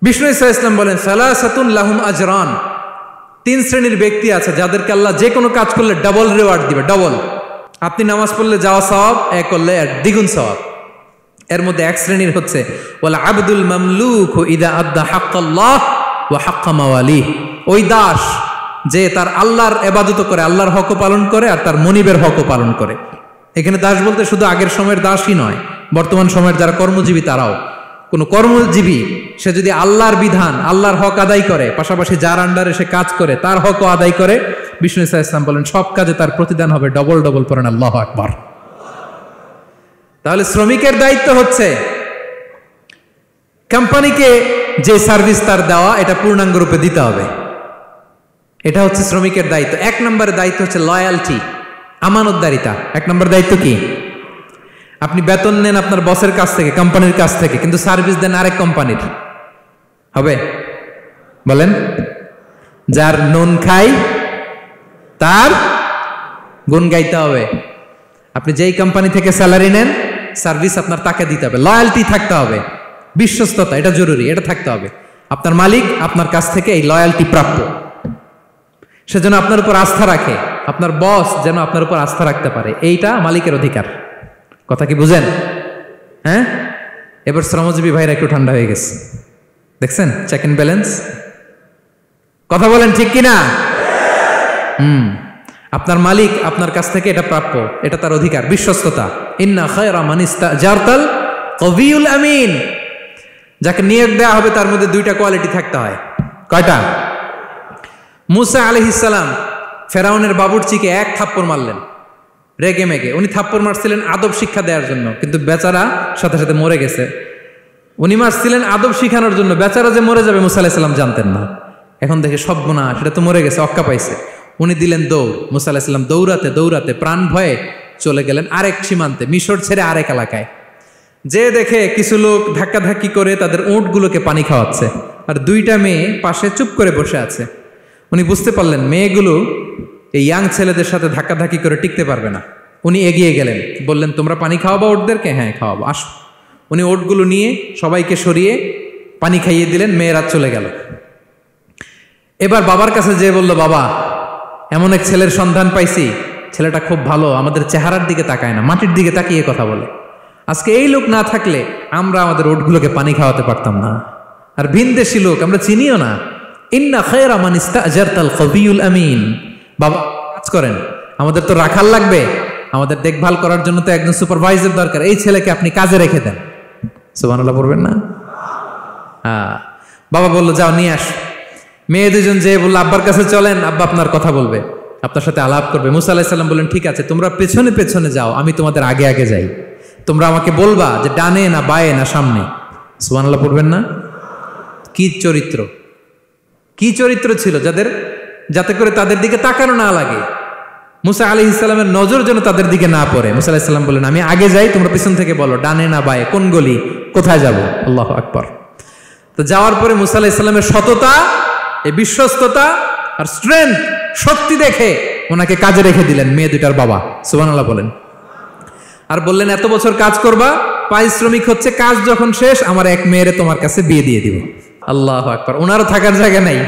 বিষ্ণু ইসা ইসলাম বলেন সালাসাতুন লাহুম আজরান, 3 শ্রেণীর ব্যক্তি আছে যাদেরকে আল্লাহ যে কোনো কাজ করলে ডাবল রিওয়ার্ড দিবে, ডাবল। আপনি নামাজ পড়লে যাওয়া সওয়াব, এক করলে দ্বিগুণ সওয়াব। এর মধ্যে এক শ্রেণীর হচ্ছে ওয়াল আবদুল মামলুক ইদা আদ্দা হাক্কাল্লাহ ওয়া হাক্কা মাওয়ালিহ, ওই দাস যে তার আল্লাহর ইবাদত করে, আল্লাহর হক পালন করে আর তার মনিবের হক পালন করে। এখানে দাস বলতে শুধু আগের সময়ের দাসই নয়, বর্তমান সময়ের যারা কর্মজীবী তারাও। কোনো কর্মজীবী সে যদি আল্লাহর বিধান, আল্লাহর হক আদায় করে, পাশাপাশি যার আন্ডারে সে কাজ করে তার হকও আদায় করে, বিষ্ণু ইসা ইসলাম বলেন সব কাজে তার প্রতিদান হবে ডবল ডবল। পড়েন আল্লাহু আকবার। তাহলে শ্রমিকের দায়িত্ব হচ্ছে কোম্পানিকে যে সার্ভিস তার দেওয়া এটা পূর্ণাঙ্গ রূপে দিতে হবে, এটা হচ্ছে শ্রমিকের দায়িত্ব। 1 নম্বরের দায়িত্ব হচ্ছে লয়ালটি, আমানতদারিতা। 1 নম্বর দায়িত্ব কি? আপনি বেতন নেন আপনার বসের কাছ থেকে, কোম্পানির কাছ থেকে, কিন্তু সার্ভিস দেন আরেক কোম্পানির, হবে? বলেন। যার নুন খাই তার গুণ গাইতে হবে। আপনি যেই কোম্পানি থেকে স্যালারি নেন, সার্ভিস আপনার তাকে দিতে হবে। লয়ালটি থাকতে হবে, বিশ্বস্ততা, এটা জরুরি, এটা থাকতে হবে। আপনার মালিক আপনার কাছ থেকে এই লয়ালটি প্রাপ্য, সে যেন আপনার উপর আস্থা রাখে, আপনার বস যেন আপনার উপর আস্থা রাখতে পারে, এইটা মালিকের অধিকার। কথা কি বুঝেন? হ্যাঁ, এবার শ্রমজীবী ভাইরা একটু ঠান্ডা হয়ে গেছে, দেখছেন চেক এন্ড ব্যালেন্স। কথা বলেন ঠিক কিনা? আপনার মালিক আপনার কাছ থেকে এটা প্রাপ্য, এটা তার অধিকার, বিশ্বস্ততা। ইন্না খায়রা মান ইস্তাজারতাল কবিউল আমিন, যাকে নিয়োগ দেওয়া হবে তার মধ্যে 2টা কোয়ালিটি থাকতে হয়। কয়টা? মুসা আলাইহিস সালাম ফেরাউনের বাবুর্চিকে 1 থাপ্পড় মারলেন রেগে মেগে। উনি থাপ্পড় মারছিলেন আদব শিক্ষা দেওয়ার জন্য, কিন্তু বেচারা সাথে সাথে মরে গেছে। উনি মারছিলেন আদব শিখানোর জন্য, বেচারা যে মরে যাবে মুসা আলাইহিস সালাম জানতেন না। এখন দেখে সব গুনাহ, সেটা তো মরে গেছে, অক্কা পাইছে। উনি দিলেন দৌড়, মুসা আলাইহিস সালাম দৌড়াতে দৌড়াতে প্রাণ ভয়ে চলে গেলেন আরেক সীমান্তে, মিশর ছেড়ে আরেক এলাকায়। যে দেখে কিছু লোক ধাক্কাধাক্কি করে তাদের উটগুলোকে পানি খাওয়াচ্ছে, আর 2টা মেয়ে পাশে চুপ করে বসে আছে। উনি বুঝতে পারলেন মেয়েগুলো এই ইয়াং ছেলেদের সাথে ধাক্কাধাক্কি করে টিকতে পারবে না। উনি এগিয়ে গেলেন, বললেন তোমরা পানি খাওয়াবো ওটদেরকে? হ্যাঁ খাওয়াবো, আসো। উনি ওটগুলো নিয়ে সবাইকে সরিয়ে পানি খাইয়ে দিলেন, মেয়েরা চলে গেল। এবার বাবার কাছে যেয়ে বলল, বাবা এমন এক ছেলের সন্ধান পাইছি, ছেলেটা খুব ভালো, আমাদের চেহারার দিকে তাকায় না, মাটির দিকে তাকিয়ে কথা বলে। আজকে এই লোক না থাকলে আমরা আমাদের ওটগুলোকে পানি খাওয়াতে পারতাম না। আর ভিনদেশি লোক, আমরা চিনিও না। ইন্না খায়রা মান ইস্তাজারতাল কবিউল আমিন। বাবা কাজ করেন, আমাদের তো রাখাল লাগবে, আমাদের দেখভাল করার জন্য তো একজন সুপারভাইজার দরকার, এই ছেলেকে আপনি কাজে রেখে দেন। সুবহানাল্লাহ পড়বেন না? হ্যাঁ। বাবা বললো যাও নিয়ে আস। মেয়ে 2জন যেয়ে বললো আব্বার কাছে চলেন, আব্বা আপনার কথা বলবে, আপনার সাথে আলাপ করবে। মুসা আলাইহিস সালাম বললেন ঠিক আছে, তোমরা পেছনে পেছনে যাও, আমি তোমাদের আগে আগে যাই। তোমরা আমাকে বলবা যে ডানে না বায়ে না সামনে। সুবহানাল্লাহ পড়বেন না? কি চরিত্র, কি চরিত্র ছিল যাতে করে তাদের দিকে তাকানো না লাগে, মুসা আলাইহিস সালামের নজর যেন তাদের দিকে না পড়ে। মুসা আলাইহিস সালাম বললেন আমি আগে যাই, তোমরা পিছন থেকে বলো ডানে না বায়ে, কোন গলি, কোথায় যাব। আল্লাহু আকবার। তো যাওয়ার পরে মুসা আলাইহিস সালামের সততা, এই বিশ্বস্ততা আর স্ট্রেংথ, শক্তি দেখে ওনাকে কাজে রেখে দিলেন মেয়ে 2টার বাবা। সুবহানাল্লাহ বলেন। আর বললেন এত বছর কাজ করবা, পারিশ্রমিক হচ্ছে কাজ যখন শেষ আমার এক মেয়েরে তোমার কাছে বিয়ে দিয়ে দিব। আল্লাহু আকবার। ওনারও থাকার জায়গা নাই,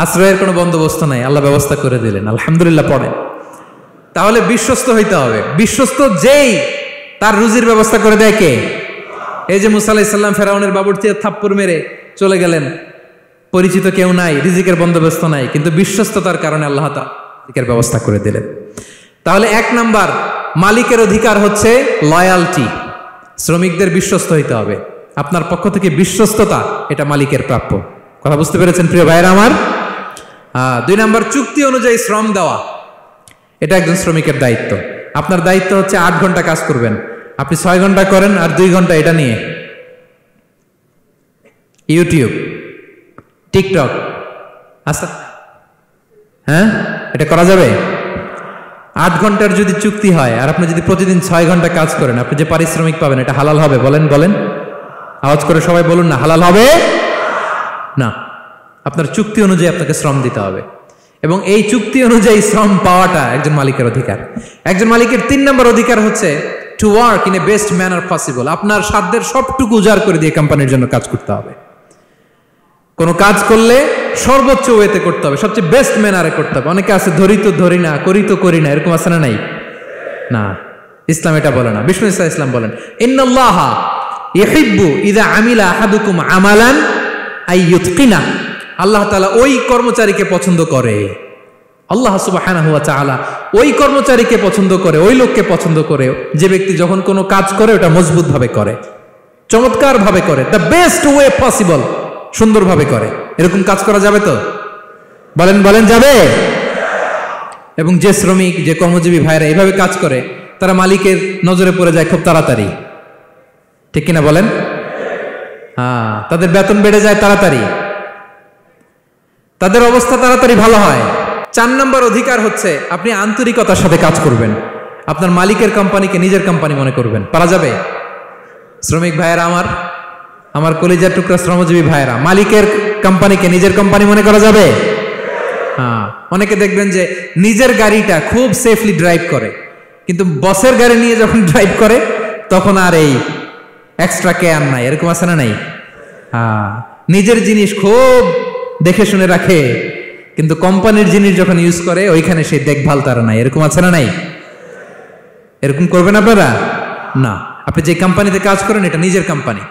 আশ্রয়ের কোনো বন্দোবস্ত নাই, আল্লাহ ব্যবস্থা করে দিলেন। আলহামদুলিল্লাহ পড়েন। তাহলে বিশ্বস্ত হইতে হবে। বিশ্বস্ত যেই তার রুজির ব্যবস্থা করে দেয় কে? এই যে মুসা আলাইহিস সালাম ফেরাউনের বাবুর্চিকে থাপ্পড় মেরে চলে গেলেন, পরিচিত কেউ নাই, রিজিকের বন্দোবস্ত নাই, কিন্তু বিশ্বস্ততার কারণে আল্লাহ তাআলা রিজিকের ব্যবস্থা করে দিলেন। তাহলে 1 নাম্বার মালিকের অধিকার হচ্ছে লয়ালটি, শ্রমিকদের বিশ্বস্ত হইতে হবে। আপনার পক্ষ থেকে বিশ্বস্ততা, এটা মালিকের প্রাপ্য। কথা বুঝতে পেরেছেন প্রিয় ভাইয়েরা আমার? 2 নাম্বার চুক্তি অনুযায়ী শ্রম দেওয়া, এটা একজন শ্রমিকের দায়িত্ব। আপনার দায়িত্ব হচ্ছে 8 ঘন্টা কাজ করবেন, আপনি 6 ঘন্টা করেন আর 2 ঘন্টা এটা নিয়ে ইউটিউব, টিকটক, আচ্ছা হ্যাঁ এটা করা যাবে? 8 ঘন্টার যদি চুক্তি হয় আর আপনি যদি প্রতিদিন 6 ঘন্টা কাজ করেন, আপনি যে পারিশ্রমিক পাবেন এটা হালাল হবে? বলেন বলেন, আওয়াজ করে সবাই বলুন না, হালাল হবে না। আপনার চুক্তি অনুযায়ী আপনাকে শ্রম দিতে হবে, এবং এই চুক্তি অনুযায়ী শ্রম পাওয়াটা একজন মালিকের অধিকার। একজন মালিকের 3 নম্বর অধিকার হচ্ছে to work in a best manner possible. আপনার সাধ্যের সবটুকু উজাড় করে দিয়ে কোম্পানির জন্য কাজ করতে হবে। কোনো কাজ করলে সর্বোচ্চ ওয়েতে করতে হবে, সবচেয়ে বেস্ট ম্যানারে করতে হবে। অনেকে আছে ধরি তো ধরি না, করি তো করি না, এরকম আছে না? নাই না, ইসলাম এটা বলে না। বিষ্ণু ইসলাম বলেন ইন্নাল্লাহা ইউহিব্বু ইযা আমিলা আহাদুকুম আমালান আইয়ুতকিনা। আল্লাহ তাআলা ওই কর্মচারীকে পছন্দ করে, আল্লাহ সুবহানাহু ওয়া তাআলা ওই কর্মচারীকে পছন্দ করে, ওই লোককে পছন্দ করে যে ব্যক্তি যখন কোনো কাজ করে ওটা মজবুত ভাবে করে, চমৎকার ভাবে করে, দ্য বেস্ট ওয়ে পসিবল, সুন্দরভাবে করে। এরকম কাজ করা যাবে তো? বলেন বলেন, যাবে? এবং যে শ্রমিক, যে কর্মজীবী ভাইরা এইভাবে কাজ করে তারা মালিকের নজরে পড়ে যায় খুব তাড়াতাড়ি, ঠিক কিনা বলেন? হ্যাঁ, তাদের বেতন বেড়ে যায় তাড়াতাড়ি, তাদের অবস্থা তাড়াতাড়ি ভালো হয়। 4 নম্বর অধিকার হচ্ছে আপনি আন্তরিকতার সাথে কাজ করবেন, আপনার মালিকের কোম্পানিকে নিজের কোম্পানি মনে করবেন। পারা যাবে? শ্রমিক ভাইয়েরা, আমার কলিজার টুকরা শ্রমজীবী ভাইয়েরা, মালিকের কোম্পানিকে নিজের কোম্পানি মনে করা যাবে? হ্যাঁ, অনেকে দেখবেন যে নিজের গাড়িটা খুব সেফলি ড্রাইভ করে, কিন্তু বসের গাড়ি নিয়ে যখন ড্রাইভ করে তখন আর এই এক্সট্রা কেয়ার নাই, এরকম আছে না? নাই। হ্যাঁ, নিজের জিনিস খুব দেখে শুনে রাখে, কিন্তু কোম্পানির জিনিস যখন ইউজ করে ওইখানে সেই দেখভাল তারা নাই, এরকম আছে না? নাই। এরকম করবেন আপনারা না। আপনি যে কোম্পানিতে কাজ করেন এটা নিজের কোম্পানি,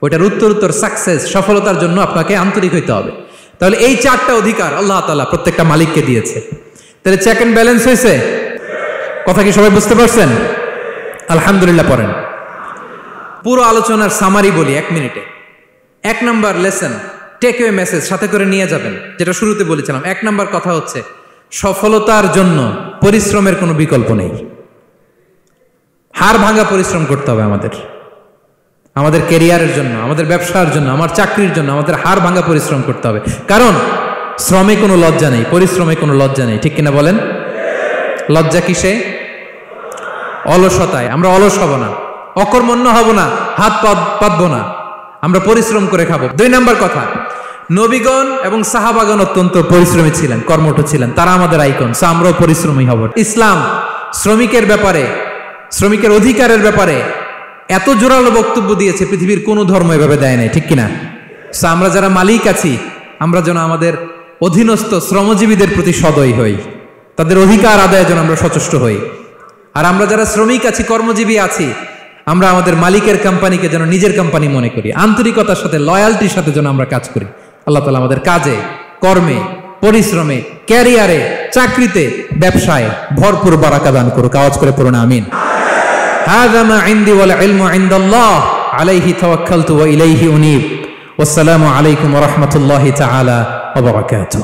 ওইটার উত্তর সাকসেস, সফলতার জন্য আপনাকে আন্তরিক হইতে হবে। তাহলে এই 4টা অধিকার আল্লাহ তাআলা প্রত্যেকটা মালিককে দিয়েছে। তাহলে চেক এন্ড ব্যালেন্স হয়েছে? কথা কি সবাই বুঝতে পারছেন? আলহামদুলিল্লাহ। পড়েন। পুরো আলোচনার সামারি বলি 1 মিনিটে। 1 number lesson, take away message সাথে করে নিয়ে যাবেন, যেটা শুরুতে বলেছিলাম। 1 নাম্বার কথা হচ্ছে সফলতার জন্য পরিশ্রমের কোনো বিকল্প নেই। হাড় ভাঙা পরিশ্রম করতে হবে আমাদের ক্যারিয়ারের জন্য, আমাদের ব্যবসার জন্য, আমার চাকরির জন্য আমাদের হাড় ভাঙা পরিশ্রম করতে হবে। কারণ শ্রমে কোনো লজ্জা নেই, পরিশ্রমে কোনো লজ্জা নেই, ঠিক কিনা বলেন? লজ্জা কিসে? অলসতায়। আমরা অলস হব না, অকর্মণ্য হব না, হাত পাতবো না, আমরা পরিশ্রম করে খাবো। 2 নাম্বার কথা, নবীগণ এবং সাহাবাগণ অত্যন্ত পরিশ্রমী ছিলেন, কর্মঠ ছিলেন, তারা আমাদের আইকন, সো আমরাও পরিশ্রমী হব। ইসলাম শ্রমিকের ব্যাপারে, শ্রমিকের অধিকারের ব্যাপারে এত জোরালো বক্তব্য দিয়েছে, পৃথিবীর কোনো ধর্ম এভাবে দেয় নাই, ঠিক কিনা? সো আমরা যারা মালিক আছি, আমরা যেন আমাদের অধীনস্থ শ্রমজীবীদের প্রতি সদয় হই, তাদের অধিকার আদায়ের জন্য আমরা সচেষ্ট হই। আর আমরা যারা শ্রমিক আছি, কর্মজীবী আছি, আমরা আমাদের মালিকের কোম্পানিকে যেন নিজের কোম্পানি মনে করি, আন্তরিকতার সাথে, লয়ালটির সাথে যেন আমরা কাজ করি। আল্লাহ তাআলা আমাদের কাজে, কর্মে, পরিশ্রমে, ক্যারিয়ারে, চাকরিতে, ব্যবসায় ভরপুর বারাকা দান করুক। আওয়াজ করে পড়ুন আমিন। হাযা মা ইনদি ওয়াল ইলমু ইনদাল্লাহ আলাইহি তাওয়াক্কালতু ওয়া ইলাইহি উনীব। ওয়াসসালামু আলাইকুম ওয়া রাহমাতুল্লাহি তাআলা ওয়া বারাকাতুহু।